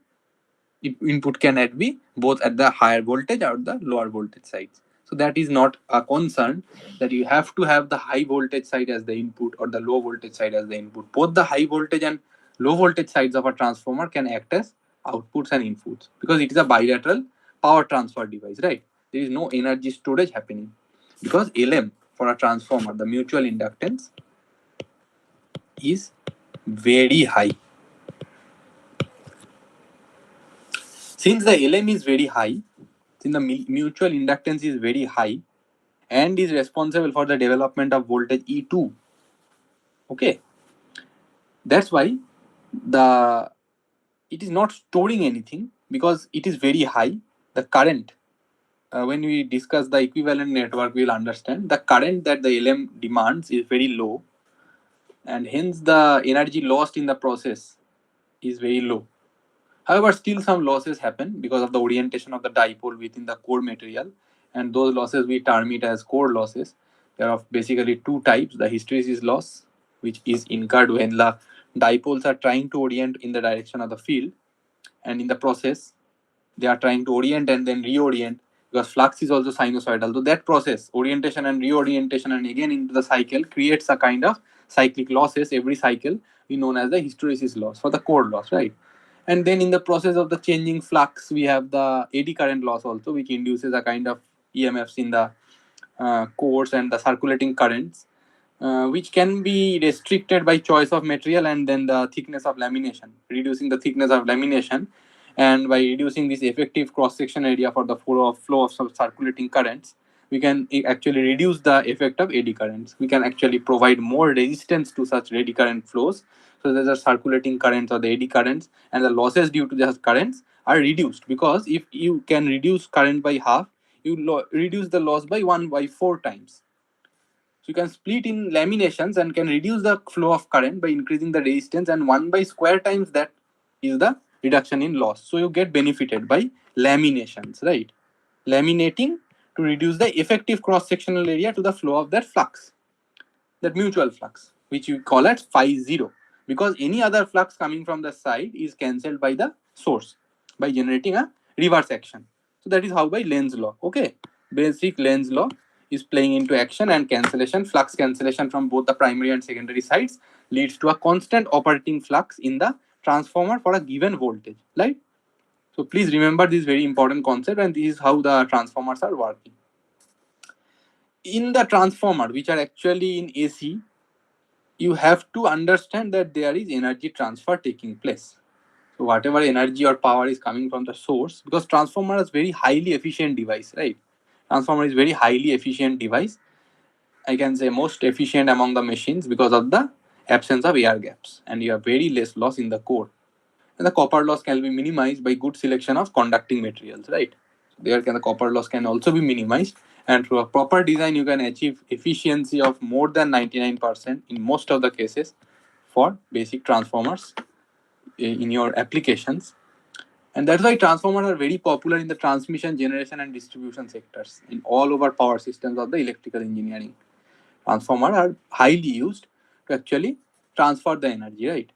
input can be both at the higher voltage or the lower voltage sides. So that is not a concern, that you have to have the high voltage side as the input or the low voltage side as the input. Both the high voltage and low voltage sides of a transformer can act as outputs and inputs, because it is a bilateral power transfer device, right? There is no energy storage happening, because LM for a transformer, the mutual inductance is very high. Since the LM is very high, since the mutual inductance is very high and is responsible for the development of voltage E2, okay, that's why the it is not storing anything, because it is very high. The current, when we discuss the equivalent network, we'll understand the current that the LM demands is very low, and hence the energy lost in the process is very low. However, still some losses happen because of the orientation of the dipole within the core material, and those losses we term it as core losses. There are basically two types: the hysteresis loss, which is incurred when the dipoles are trying to orient in the direction of the field, and in the process they are trying to orient and then reorient, because flux is also sinusoidal. So that process, orientation and reorientation and again into the cycle, creates a kind of cyclic losses every cycle, we known as the hysteresis loss for the core loss, right? And then in the process of the changing flux, we have the eddy current loss also, which induces a kind of EMFs in the cores and the circulating currents, which can be restricted by choice of material and then the thickness of lamination, reducing the thickness of lamination, and by reducing this effective cross section area for the flow of some circulating currents, we can actually reduce the effect of eddy currents. We can actually provide more resistance to such eddy current flows, so that the circulating currents or the eddy currents and the losses due to the currents are reduced, because if you can reduce current by half, you reduce the loss by 1/4 times. So you can split in laminations and can reduce the flow of current by increasing the resistance, and 1 by square times that is the reduction in loss. So you get benefited by laminations, right? Laminating to reduce the effective cross-sectional area to the flow of that flux, that mutual flux, which we call as phi 0, because any other flux coming from the side is cancelled by the source by generating a reverse action. So that is how by Lenz law. Okay, basic Lenz law is playing into action, and cancellation, flux cancellation from both the primary and secondary sides leads to a constant operating flux in the transformer for a given voltage, right? So please remember this very important concept, and this is how the transformers are working. In the transformer, which are actually in AC, you have to understand that there is energy transfer taking place. So whatever energy or power is coming from the source, because transformer is very highly efficient device, right? Transformer is very highly efficient device. I can say most efficient among the machines because of the absence of air gaps, and you have very less loss in the core. And the copper loss can be minimized by good selection of conducting materials, right? There can the copper loss can also be minimized, and through a proper design you can achieve efficiency of more than 99% in most of the cases for basic transformers in your applications. And that's why transformers are very popular in the transmission, generation and distribution sectors in all over power systems of the electrical engineering. Transformers are highly used to actually transfer the energy, right?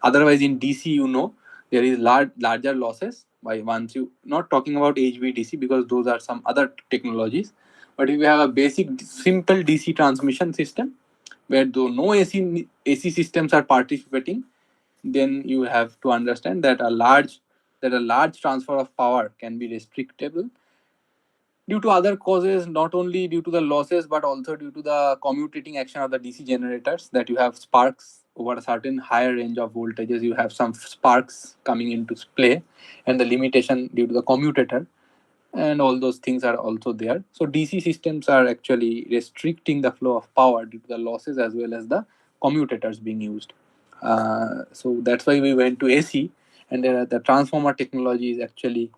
Otherwise in DC, there is larger losses by once you, not talking about HVDC because those are some other technologies, but if you have a basic simple DC transmission system where though no AC systems are participating, then you have to understand that a large transfer of power can be restrictable due to other causes, not only due to the losses but also due to the commutating action of the DC generators, that you have sparks over a certain higher range of voltages, you have some sparks coming into play, and the limitation due to the commutator, and all those things are also there. So DC systems are actually restricting the flow of power due to the losses as well as the commutators being used. So that's why we went to AC, and the transformer technology is actually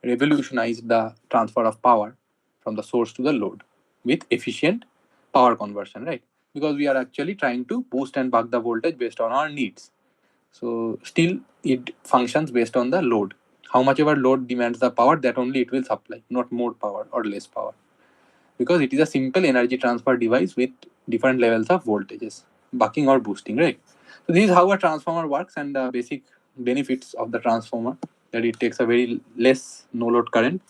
revolutionized the transfer of power from the source to the load with efficient power conversion, right? Because we are actually trying to boost and buck the voltage based on our needs. So still it functions based on the load. How much ever load demands the power, that only it will supply, not more power or less power. Because it is a simple energy transfer device with different levels of voltages, bucking or boosting, right? So this is how a transformer works, and the basic benefits of the transformer, that it takes a very less no load current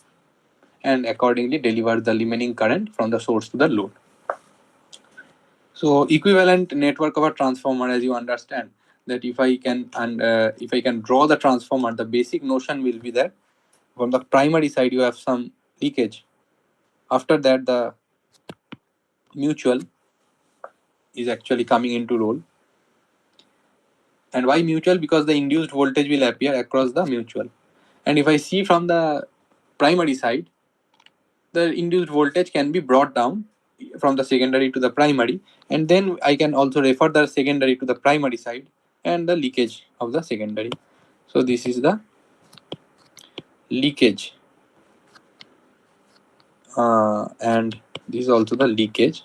and accordingly delivers the remaining current from the source to the load. So equivalent network of a transformer, as you understand, that if I can draw the transformer, the basic notion will be that from the primary side you have some leakage. After that, the mutual is actually coming into role. And why mutual? Because the induced voltage will appear across the mutual. And if I see from the primary side, the induced voltage can be brought down from the secondary to the primary, and then I can also refer the secondary to the primary side and the leakage of the secondary. So this is the leakage, and this is also the leakage,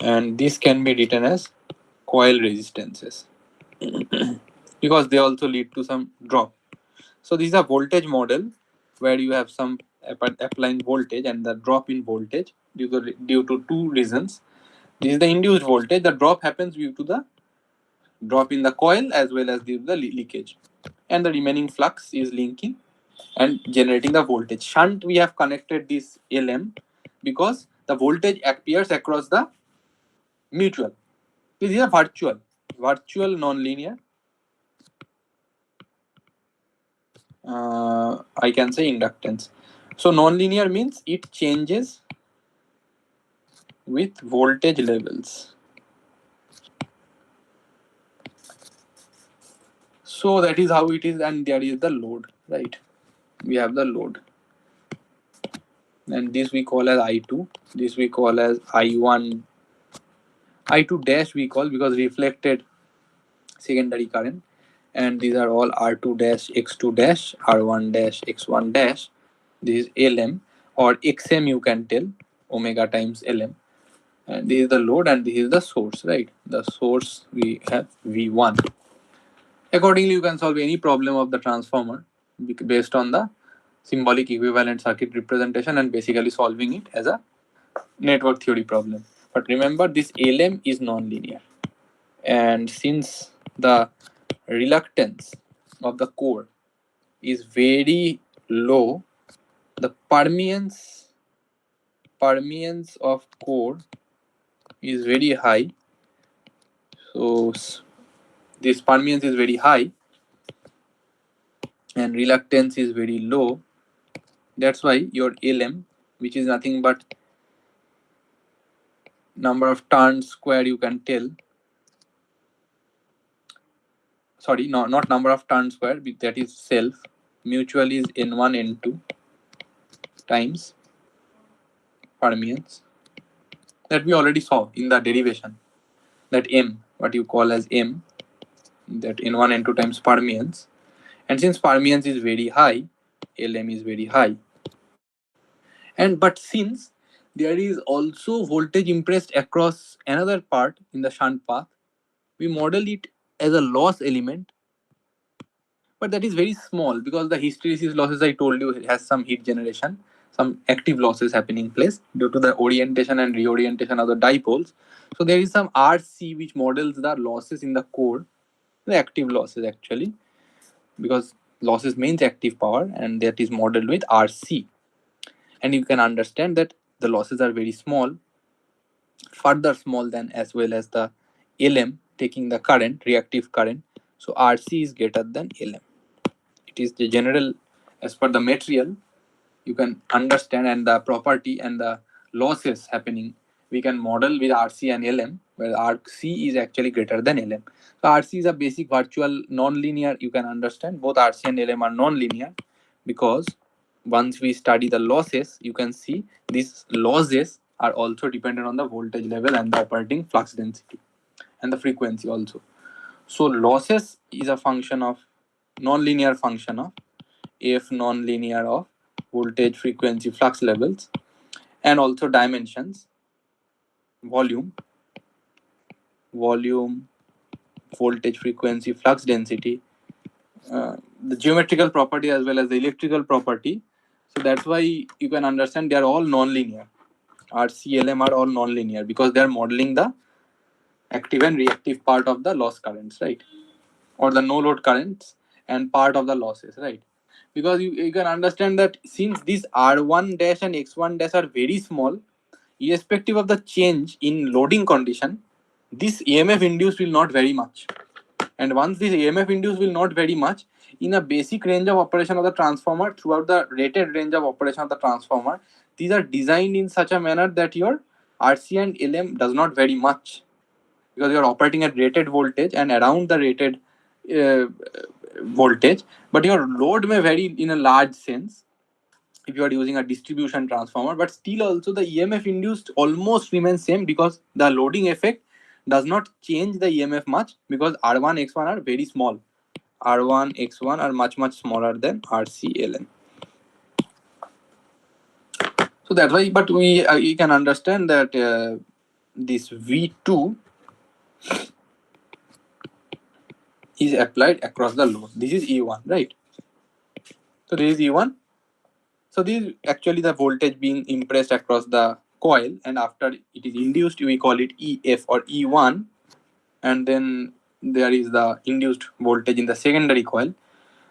and this can be written as coil resistances because they also lead to some drop. So this is a voltage model where you have some applying voltage and the drop in voltage due to two reasons. This is the induced voltage. The drop happens due to the drop in the coil as well as due to the leakage, and the remaining flux is linking and generating the voltage. Shunt, we have connected this LM because the voltage appears across the mutual. This is a virtual non-linear. I can say inductance. So non-linear means it changes with voltage levels. So that is how it is, and there is the load, right? We have the load, and this we call as I2. This we call as I1. I2 dash we call because reflected secondary current, and these are all R2 dash, X2 dash, R1 dash, X1 dash. This is LM or XM, you can tell, omega times LM. And this is the load and this is the source, right? The source we have V1. Accordingly, you can solve any problem of the transformer based on the symbolic equivalent circuit representation and basically solving it as a network theory problem. But remember, this LM is non-linear. And since the reluctance of the core is very low, the permeance of core is very high. So this permeance is very high and reluctance is very low. That's why your LM, which is nothing but number of turns square, you can tell. Sorry, no, not number of turns square, that is self. Mutual is N1, N2 times permeance. That we already saw in the derivation. That M, what you call as M, that N1, N2 times permeance. And since permeance is very high, LM is very high. And but since there is also voltage impressed across another part in the shunt path, we model it as a loss element, but that is very small because the hysteresis losses I told you has some heat generation, some active losses happening place due to the orientation and reorientation of the dipoles. So there is some RC which models the losses in the core, the active losses actually, because losses means active power, and that is modeled with RC. And you can understand that the losses are very small, further small than as well as the LM taking the current, reactive current. So RC is greater than LM. It is the general, as per the material, you can understand, and the property and the losses happening, we can model with RC and LM, where RC is actually greater than LM. So RC is a basic virtual non-linear. You can understand both RC and LM are non-linear because once we study the losses, you can see these losses are also dependent on the voltage level and the operating flux density and the frequency also. So losses is a function of non-linear function of F non-linear of voltage, frequency, flux levels, and also dimensions, volume, voltage, frequency, flux density, the geometrical property as well as the electrical property. So that's why you can understand they are all non-linear. RCLM are all non-linear because they are modeling the active and reactive part of the loss currents, right? Or the no load currents and part of the losses, right? Because you can understand that since these R1 dash and X1 dash are very small, irrespective of the change in loading condition, this EMF induced will not vary much. And once this EMF induced will not vary much, in a basic range of operation of the transformer, throughout the rated range of operation of the transformer, these are designed in such a manner that your RC and LM does not vary much because you are operating at rated voltage and around the rated voltage, but your load may vary in a large sense if you are using a distribution transformer, but still also the EMF induced almost remains same because the loading effect does not change the EMF much because R1, X1 are very small. R1, X1 are much smaller than RCLN. So that's why, but we can understand that this V2 is applied across the load. This is E1, right? So this is E1. So this is actually the voltage being impressed across the coil, and after it is induced, we call it EF or E1, and then there is the induced voltage in the secondary coil.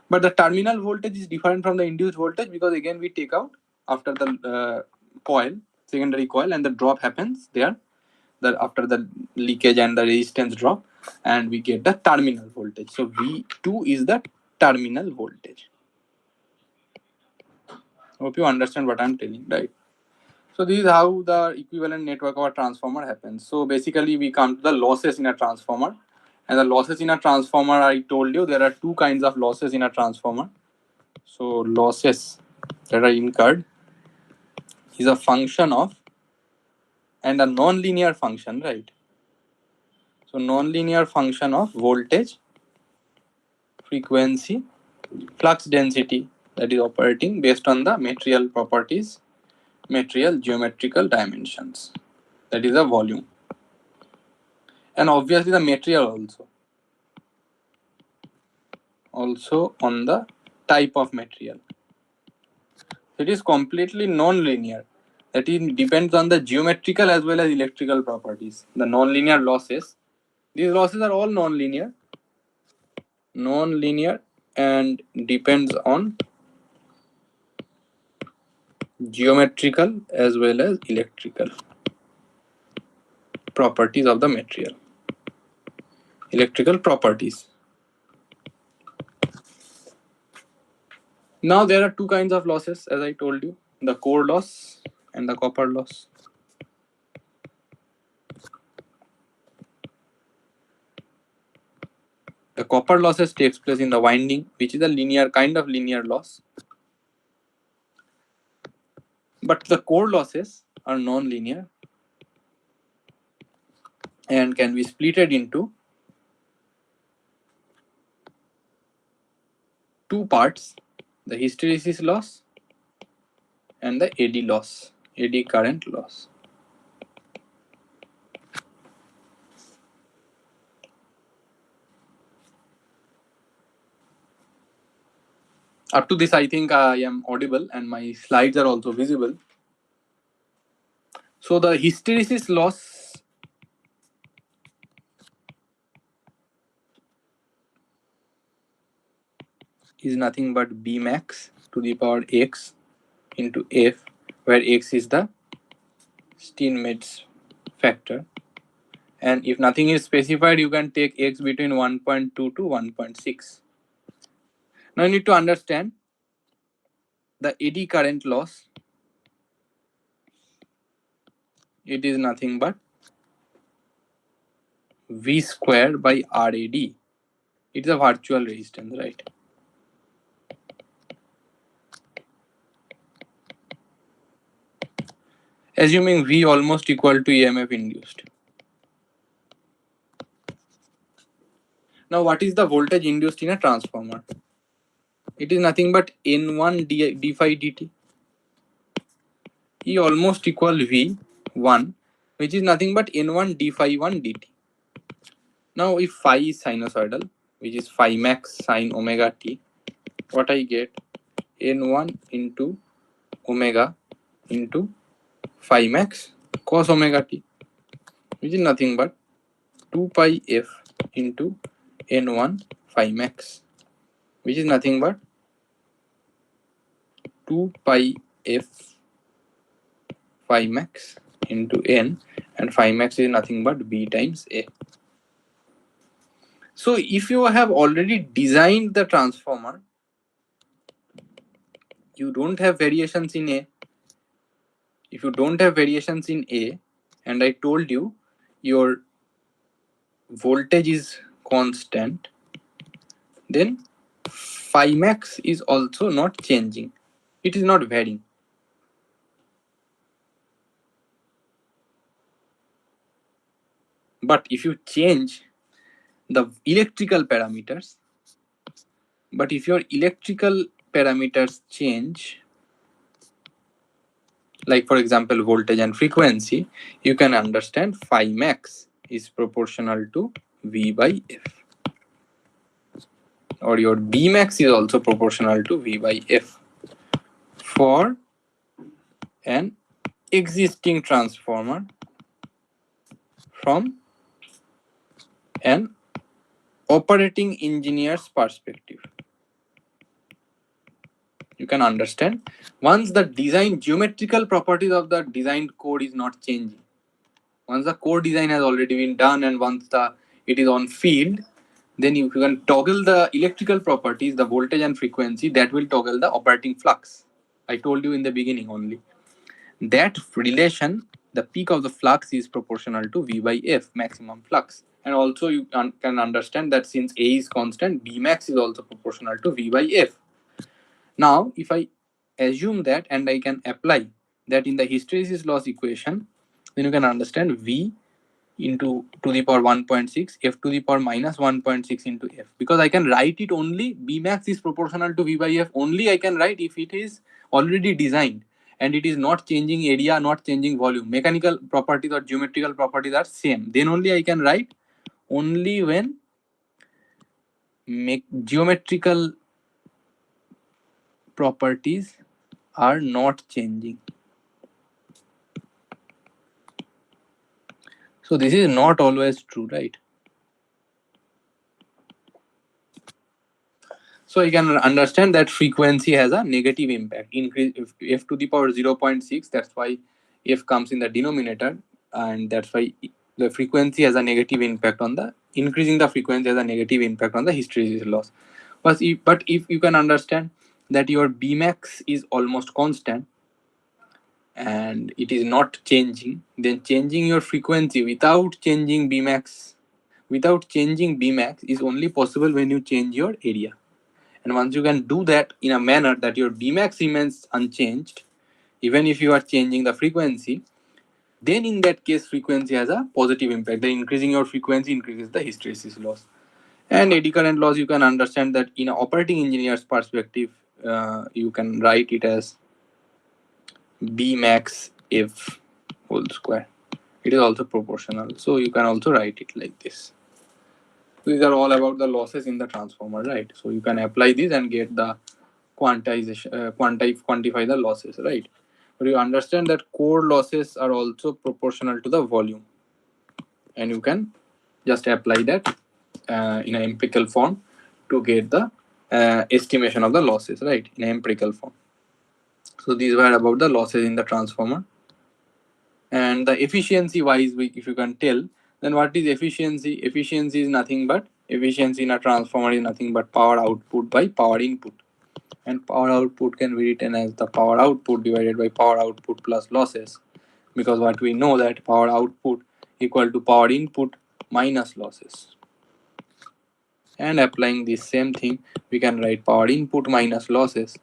But the terminal voltage is different from the induced voltage, because again we take out after the coil, secondary coil, and the drop happens there, after the leakage and the resistance drop, and we get the terminal voltage. So V2 is the terminal voltage. Hope you understand what I'm telling, right? So this is how the equivalent network of a transformer happens. So basically we come to the losses in a transformer. And the losses in a transformer, I told you there are two kinds of losses in a transformer. So losses that are incurred is a function of, and a non-linear function, right? So non-linear function of voltage, frequency, flux density, that is operating based on the material properties, material geometrical dimensions, that is the volume, and obviously the material also on the type of material. It is completely non-linear. That depends on the geometrical as well as electrical properties. The non-linear losses, these losses are all non-linear, and depends on geometrical as well as electrical properties of the material. Electrical properties. Now there are two kinds of losses, as I told you, the core loss and the copper loss. The copper losses takes place in the winding, which is a linear kind of linear loss. But the core losses are non-linear and can be splitted into two parts, the hysteresis loss and the eddy loss, eddy current loss. Up to this, I think I am audible and my slides are also visible. So the hysteresis loss is nothing but B max to the power x into f, where x is the Steinmetz factor. And if nothing is specified, you can take x between 1.2 to 1.6. Now you need to understand the eddy current loss. It is nothing but V square by RAD. It is a virtual resistance, right? Assuming V almost equal to EMF induced. Now what is the voltage induced in a transformer? It is nothing but N1 d phi dt. E almost equal V1, which is nothing but N1 d phi 1 dt. Now if phi is sinusoidal, which is phi max sine omega t, what I get? N1 into omega into phi max cos omega t, which is nothing but 2 pi f into N1 phi max, which is nothing but 2 pi f phi max into n, and phi max is nothing but b times a. So if you have already designed the transformer, you don't have variations in a. If you don't have variations in a, and I told you your voltage is constant, then phi max is also not changing. It is not varying. But if you change the electrical parameters, change, like for example voltage and frequency, you can understand phi max is proportional to V by F, or your B max is also proportional to V by F for an existing transformer from an operating engineer's perspective. you can understand once the design geometrical properties of the designed code is not changing. Once the core design has already been done and once it is on field, then you can toggle the electrical properties, the voltage and frequency, that will toggle the operating flux. I told you in the beginning only. That relation, the peak of the flux is proportional to V by F, maximum flux. And also you can understand that since A is constant, B max is also proportional to V by F. Now, if I assume that and I can apply that in the hysteresis loss equation, then you can understand V into to the power 1.6, F to the power minus 1.6 into F. Because I can write it only, B max is proportional to V by F, only I can write if it is already designed and it is not changing area, not changing volume. Mechanical properties or geometrical properties are same. Then only I can write only when geometrical properties are not changing. So this is not always true, right? So you can understand that frequency has a negative impact. Increase if f to the power 0.6, that's why f comes in the denominator, and that's why the frequency has a negative impact on the increasing the frequency has a negative impact on the hysteresis loss. But if you can understand that your Bmax is almost constant and it is not changing, then changing your frequency without changing Bmax is only possible when you change your area. And once you can do that in a manner that your Bmax remains unchanged, even if you are changing the frequency, then in that case frequency has a positive impact. Then increasing your frequency increases the hysteresis loss. And eddy current loss, you can understand that in an operating engineer's perspective, you can write it as Bmax F whole square. It is also proportional. So you can also write it like this. These are all about the losses in the transformer, right? So you can apply this and get the quantization, quantify the losses, right? But you understand that core losses are also proportional to the volume, and you can just apply that in an empirical form to get the estimation of the losses, right? In an empirical form. So these were about the losses in the transformer. And the efficiency wise, if you can tell, then what is efficiency? Efficiency is nothing but efficiency in a transformer is nothing but power output by power input. And power output can be written as the power output divided by power output plus losses, because what we know that power output equal to power input minus losses. And applying this same thing, we can write power input minus losses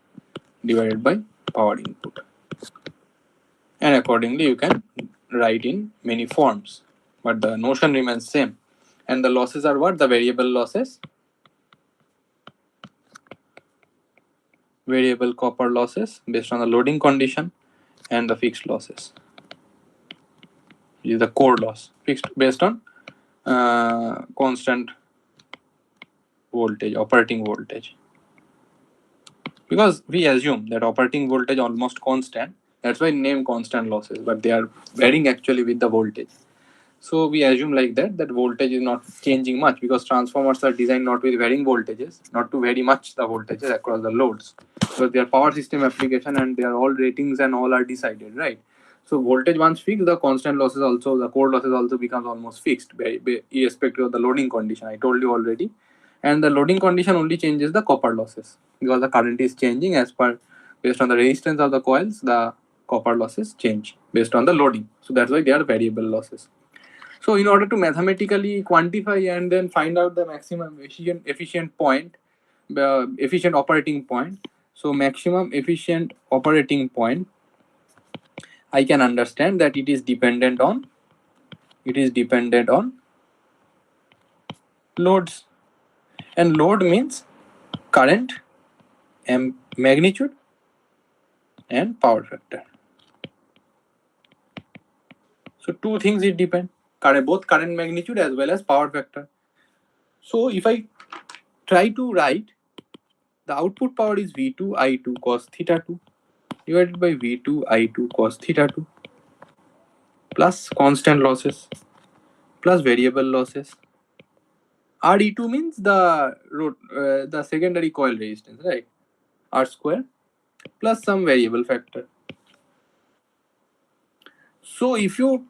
divided by power input. And accordingly you can write in many forms, but the notion remains same. And the losses are what? The variable losses, variable copper losses based on the loading condition, and the fixed losses is the core loss, fixed based on constant voltage, operating voltage. Because we assume that operating voltage almost constant, that's why name constant losses, but they are varying actually with the voltage. So we assume like that voltage is not changing much, because transformers are designed not with varying voltages, not to vary much the voltages across the loads. So they are power system application and they are all ratings and all are decided, right? So voltage once fixed, the constant losses also, the core losses also becomes almost fixed, irrespective of the loading condition. I told you already. And the loading condition only changes the copper losses, because the current is changing as per based on the resistance of the coils. The copper losses change based on the loading. So that's why they are variable losses. So in order to mathematically quantify and then find out the maximum efficient point, efficient operating point. So maximum efficient operating point, I can understand that it is dependent on loads, and load means current and magnitude and power factor. So two things it depend, both current magnitude as well as power factor. So if I try to write, the output power is V2 I2 cos theta 2 divided by V2 I2 cos theta 2 plus constant losses plus variable losses. RE2 means the secondary coil resistance, right? R square plus some variable factor. So if you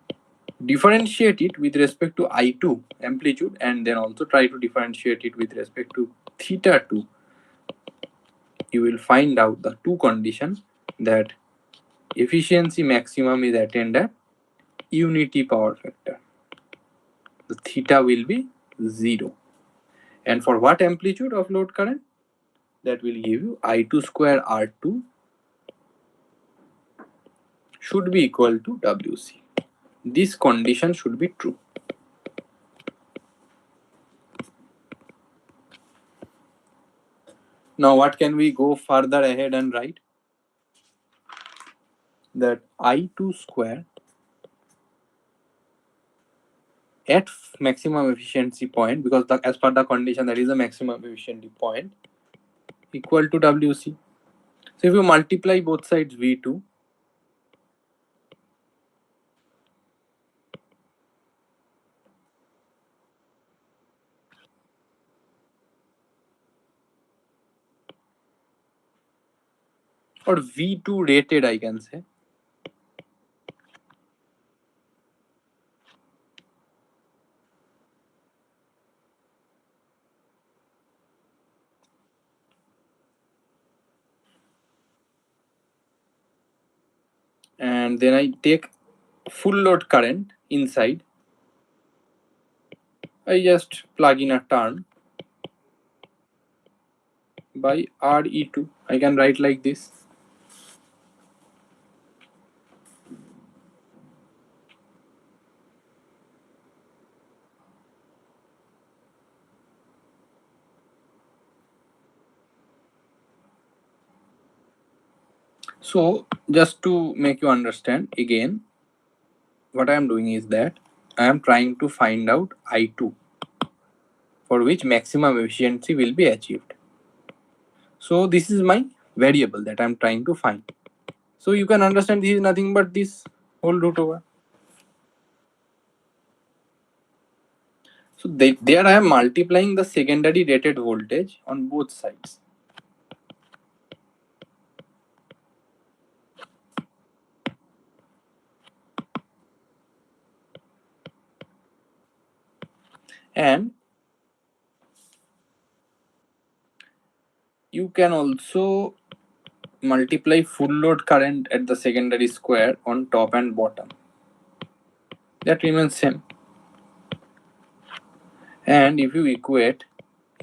differentiate it with respect to I2 amplitude and then also try to differentiate it with respect to theta 2, you will find out the two conditions that efficiency maximum is attained at unity power factor. The theta will be 0. And for what amplitude of load current? That will give you I2 square R2 should be equal to WC. This condition should be true. Now what can we go further ahead and write? That I2 square at maximum efficiency point, because as per the condition there is a maximum efficiency point, equal to WC. So if you multiply both sides V2, or V2 rated I can say, and then I take full load current inside, I just plug in a term by RE2. I can write like this. So just to make you understand again, what I am doing is that I am trying to find out I2 for which maximum efficiency will be achieved. So this is my variable that I am trying to find. So you can understand this is nothing but this whole root over. So there I am multiplying the secondary rated voltage on both sides. And you can also multiply full load current at the secondary square on top and bottom. That remains same. And if you equate,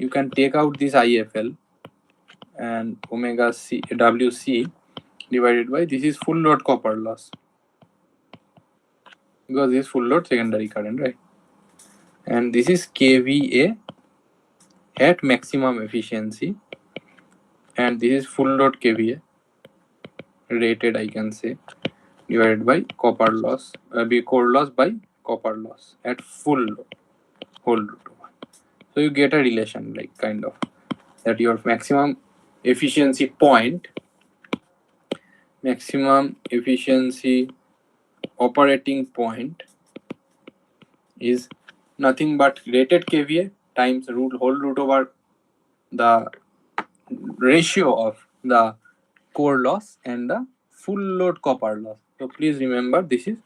you can take out this IFL and omega C WC divided by this is full load copper loss, because this is full load secondary current, right? And this is kVA at maximum efficiency, and this is full load kVA rated I can say, divided by copper loss, be core loss by copper loss at full load, whole root over. So you get a relation like kind of that your maximum efficiency point, maximum efficiency operating point is nothing but rated kVA times whole root over the ratio of the core loss and the full load copper loss. So please remember this is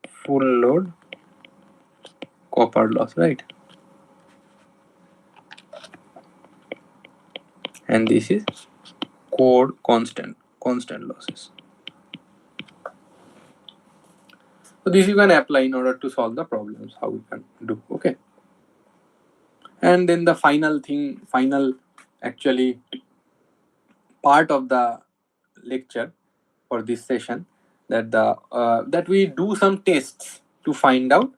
full load copper loss, right? And this is core constant losses. So this you can apply in order to solve the problems, how we can do. Okay. And then the final actually part of the lecture for this session, that that we do some tests to find out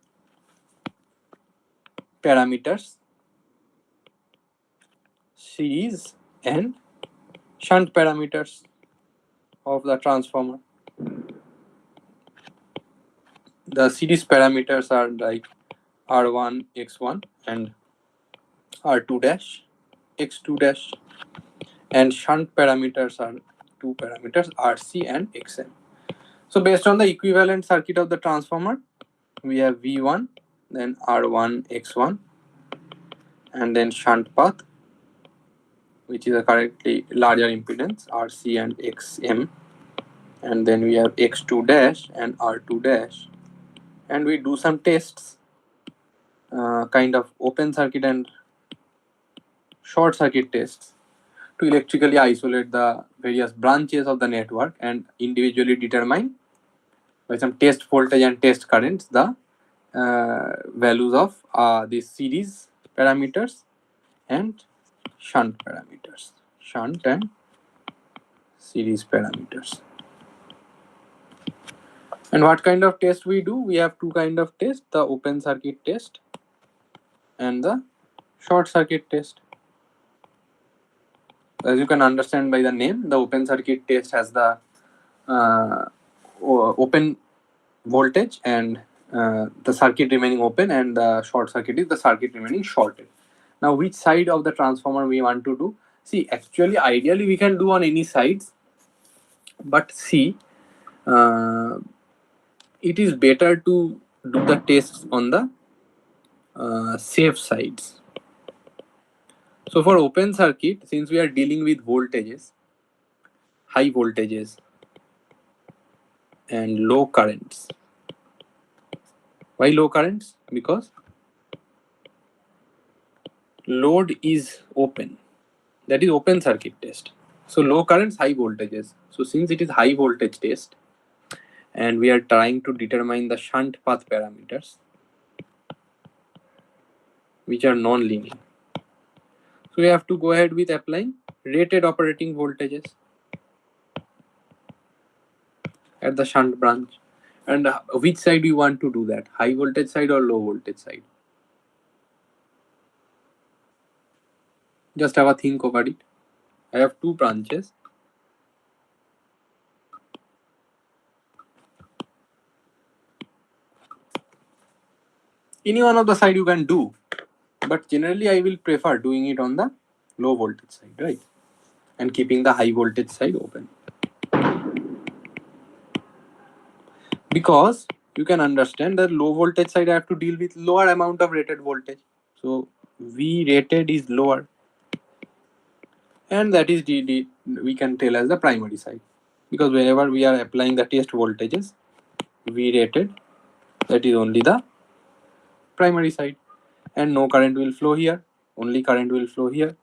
parameters, series and shunt parameters of the transformer. The series parameters are like R1 X1 and R2 dash X2 dash, and shunt parameters are two parameters RC and XM. So based on the equivalent circuit of the transformer, we have V1, then R1 X1, and then shunt path which is a correctly larger impedance, RC and XM. And then we have X2 dash and R2 dash. And we do some tests, kind of open circuit and short circuit tests to electrically isolate the various branches of the network and individually determine by some test voltage and test currents the values of the series parameters and shunt parameters, shunt and series parameters. And what kind of test we do? We have two kind of test: the open circuit test and the short circuit test. As you can understand by the name, the open circuit test has the open voltage and the circuit remaining open, and the short circuit is the circuit remaining shorted. Now, which side of the transformer we want to do? See, actually, ideally we can do on any sides, but see, it is better to do the tests on the safe sides. So for open circuit, since we are dealing with voltages, high voltages and low currents. Why low currents? Because load is open. That is open circuit test. So low currents, high voltages. So since it is high voltage test and we are trying to determine the shunt path parameters, which are non-linear. So we have to go ahead with applying rated operating voltages at the shunt branch. And which side do you want to do that? High voltage side or low voltage side? Just have a think about it. I have two branches. Any one of the side you can do, but generally I will prefer doing it on the low voltage side, right? And keeping the high voltage side open. Because you can understand that low voltage side I have to deal with lower amount of rated voltage. So V rated is lower, and that is we can tell as the primary side, because whenever we are applying the test voltages, V rated, that is only the primary side, and no current will flow here, only current will flow here.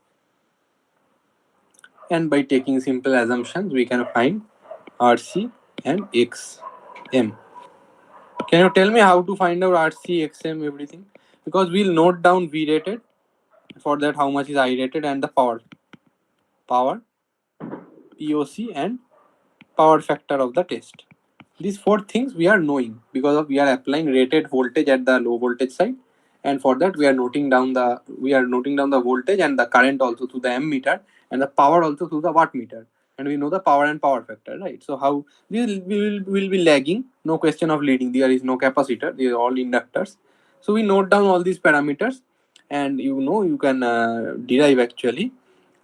And by taking simple assumptions, we can find RC and XM. Can you tell me how to find out RC, XM, everything? Because we'll note down V rated, for that how much is I rated, and the power, POC, and power factor of the test. These four things we are knowing because of we are applying rated voltage at the low voltage side, and for that we are noting down the voltage and the current also through the ammeter, and the power also through the wattmeter, and we know the power and power factor, right? So how we will be lagging, no question of leading. There is no capacitor, these are all inductors. So we note down all these parameters, and you can derive actually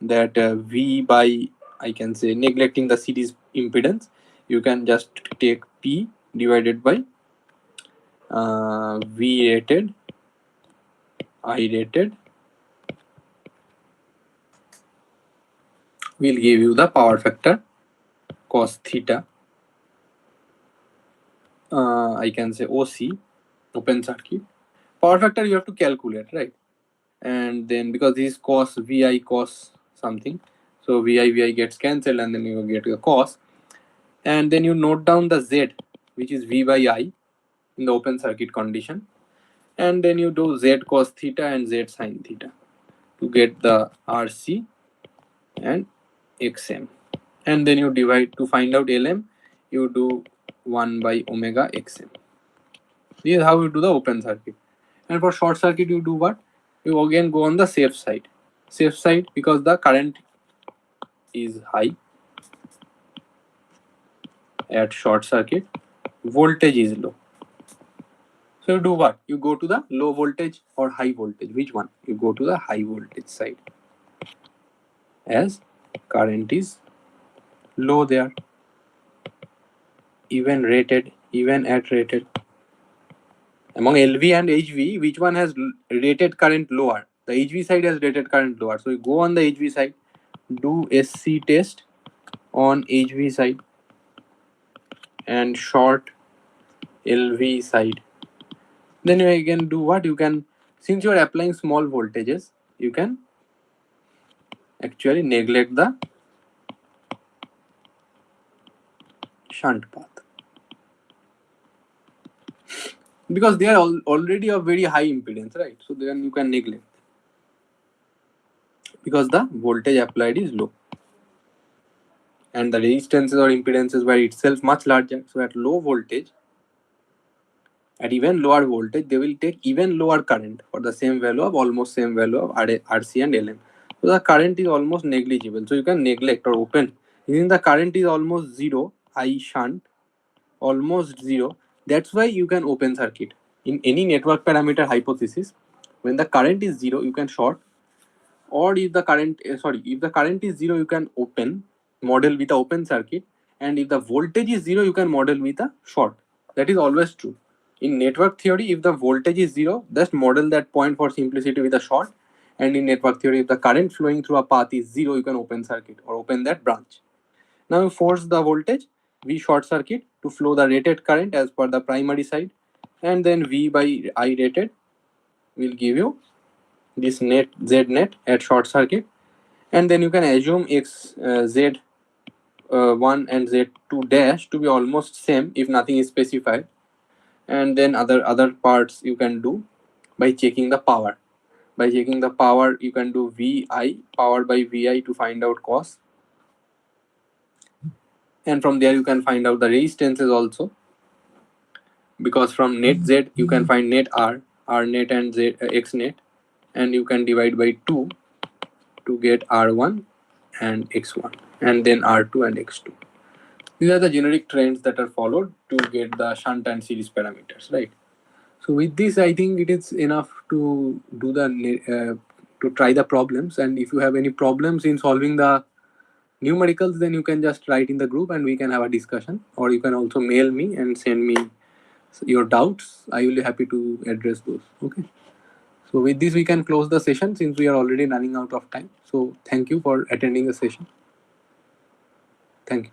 that V by, I can say, neglecting the series impedance, you can just take P divided by V rated, I rated, will give you the power factor cos theta, I can say OC, open circuit. Power factor you have to calculate, right? And then because this is cos VI cos something, so VI gets cancelled, and then you get a cos, and then you note down the Z, which is V by I in the open circuit condition, and then you do Z cos theta and Z sin theta to get the RC and XM, and then you divide to find out LM, you do 1 by omega XM. This is how you do the open circuit. And for short circuit you do what? You again go on the safe side, because the current is high at short circuit, voltage is low. So you do what? You go to the low voltage or high voltage. Which one? You go to the high voltage side, as current is low there, even at rated. Among LV and HV, which one has rated current lower? The HV side has rated current lower. So you go on the HV side do SC test on HV side and short LV side. Then you can do what? You can, since you are applying small voltages, you can actually neglect the shunt path, because they are already of very high impedance, right? So then you can neglect, because the voltage applied is low and the resistances or impedances were itself much larger. So at low voltage, at even lower voltage, they will take even lower current for the same value of almost same value of RC and LM. So the current is almost negligible. So you can neglect or open. Even the current is almost zero, I shunt, almost zero. That's why you can open circuit. In any network parameter hypothesis, when the current is zero, you can short, or if the current if the current is zero, you can open, model with a open circuit, and if the voltage is zero, you can model with a short. That is always true. In network theory, if the voltage is zero, just model that point for simplicity with a short, and in network theory, if the current flowing through a path is zero, you can open circuit or open that branch. Now you force the voltage V short circuit to flow the rated current as per the primary side, and then V by I rated will give you this net Z net at short circuit, and then you can assume Z1 and Z2 dash to be almost same if nothing is specified, and then other parts you can do by checking the power. By checking the power, you can do VI, power by VI, to find out cos, and from there you can find out the resistances also, because from net Z you can find net R net and Z X net, and you can divide by 2 to get R1 and X1, and then R2 and X2. These are the generic trends that are followed to get the shunt and series parameters, right? So with this, I think it is enough to do the to try the problems. And if you have any problems in solving the numericals, then you can just write in the group and we can have a discussion. Or you can also mail me and send me your doubts. I will be happy to address those. Okay. So with this, we can close the session since we are already running out of time. So thank you for attending the session. Thank you.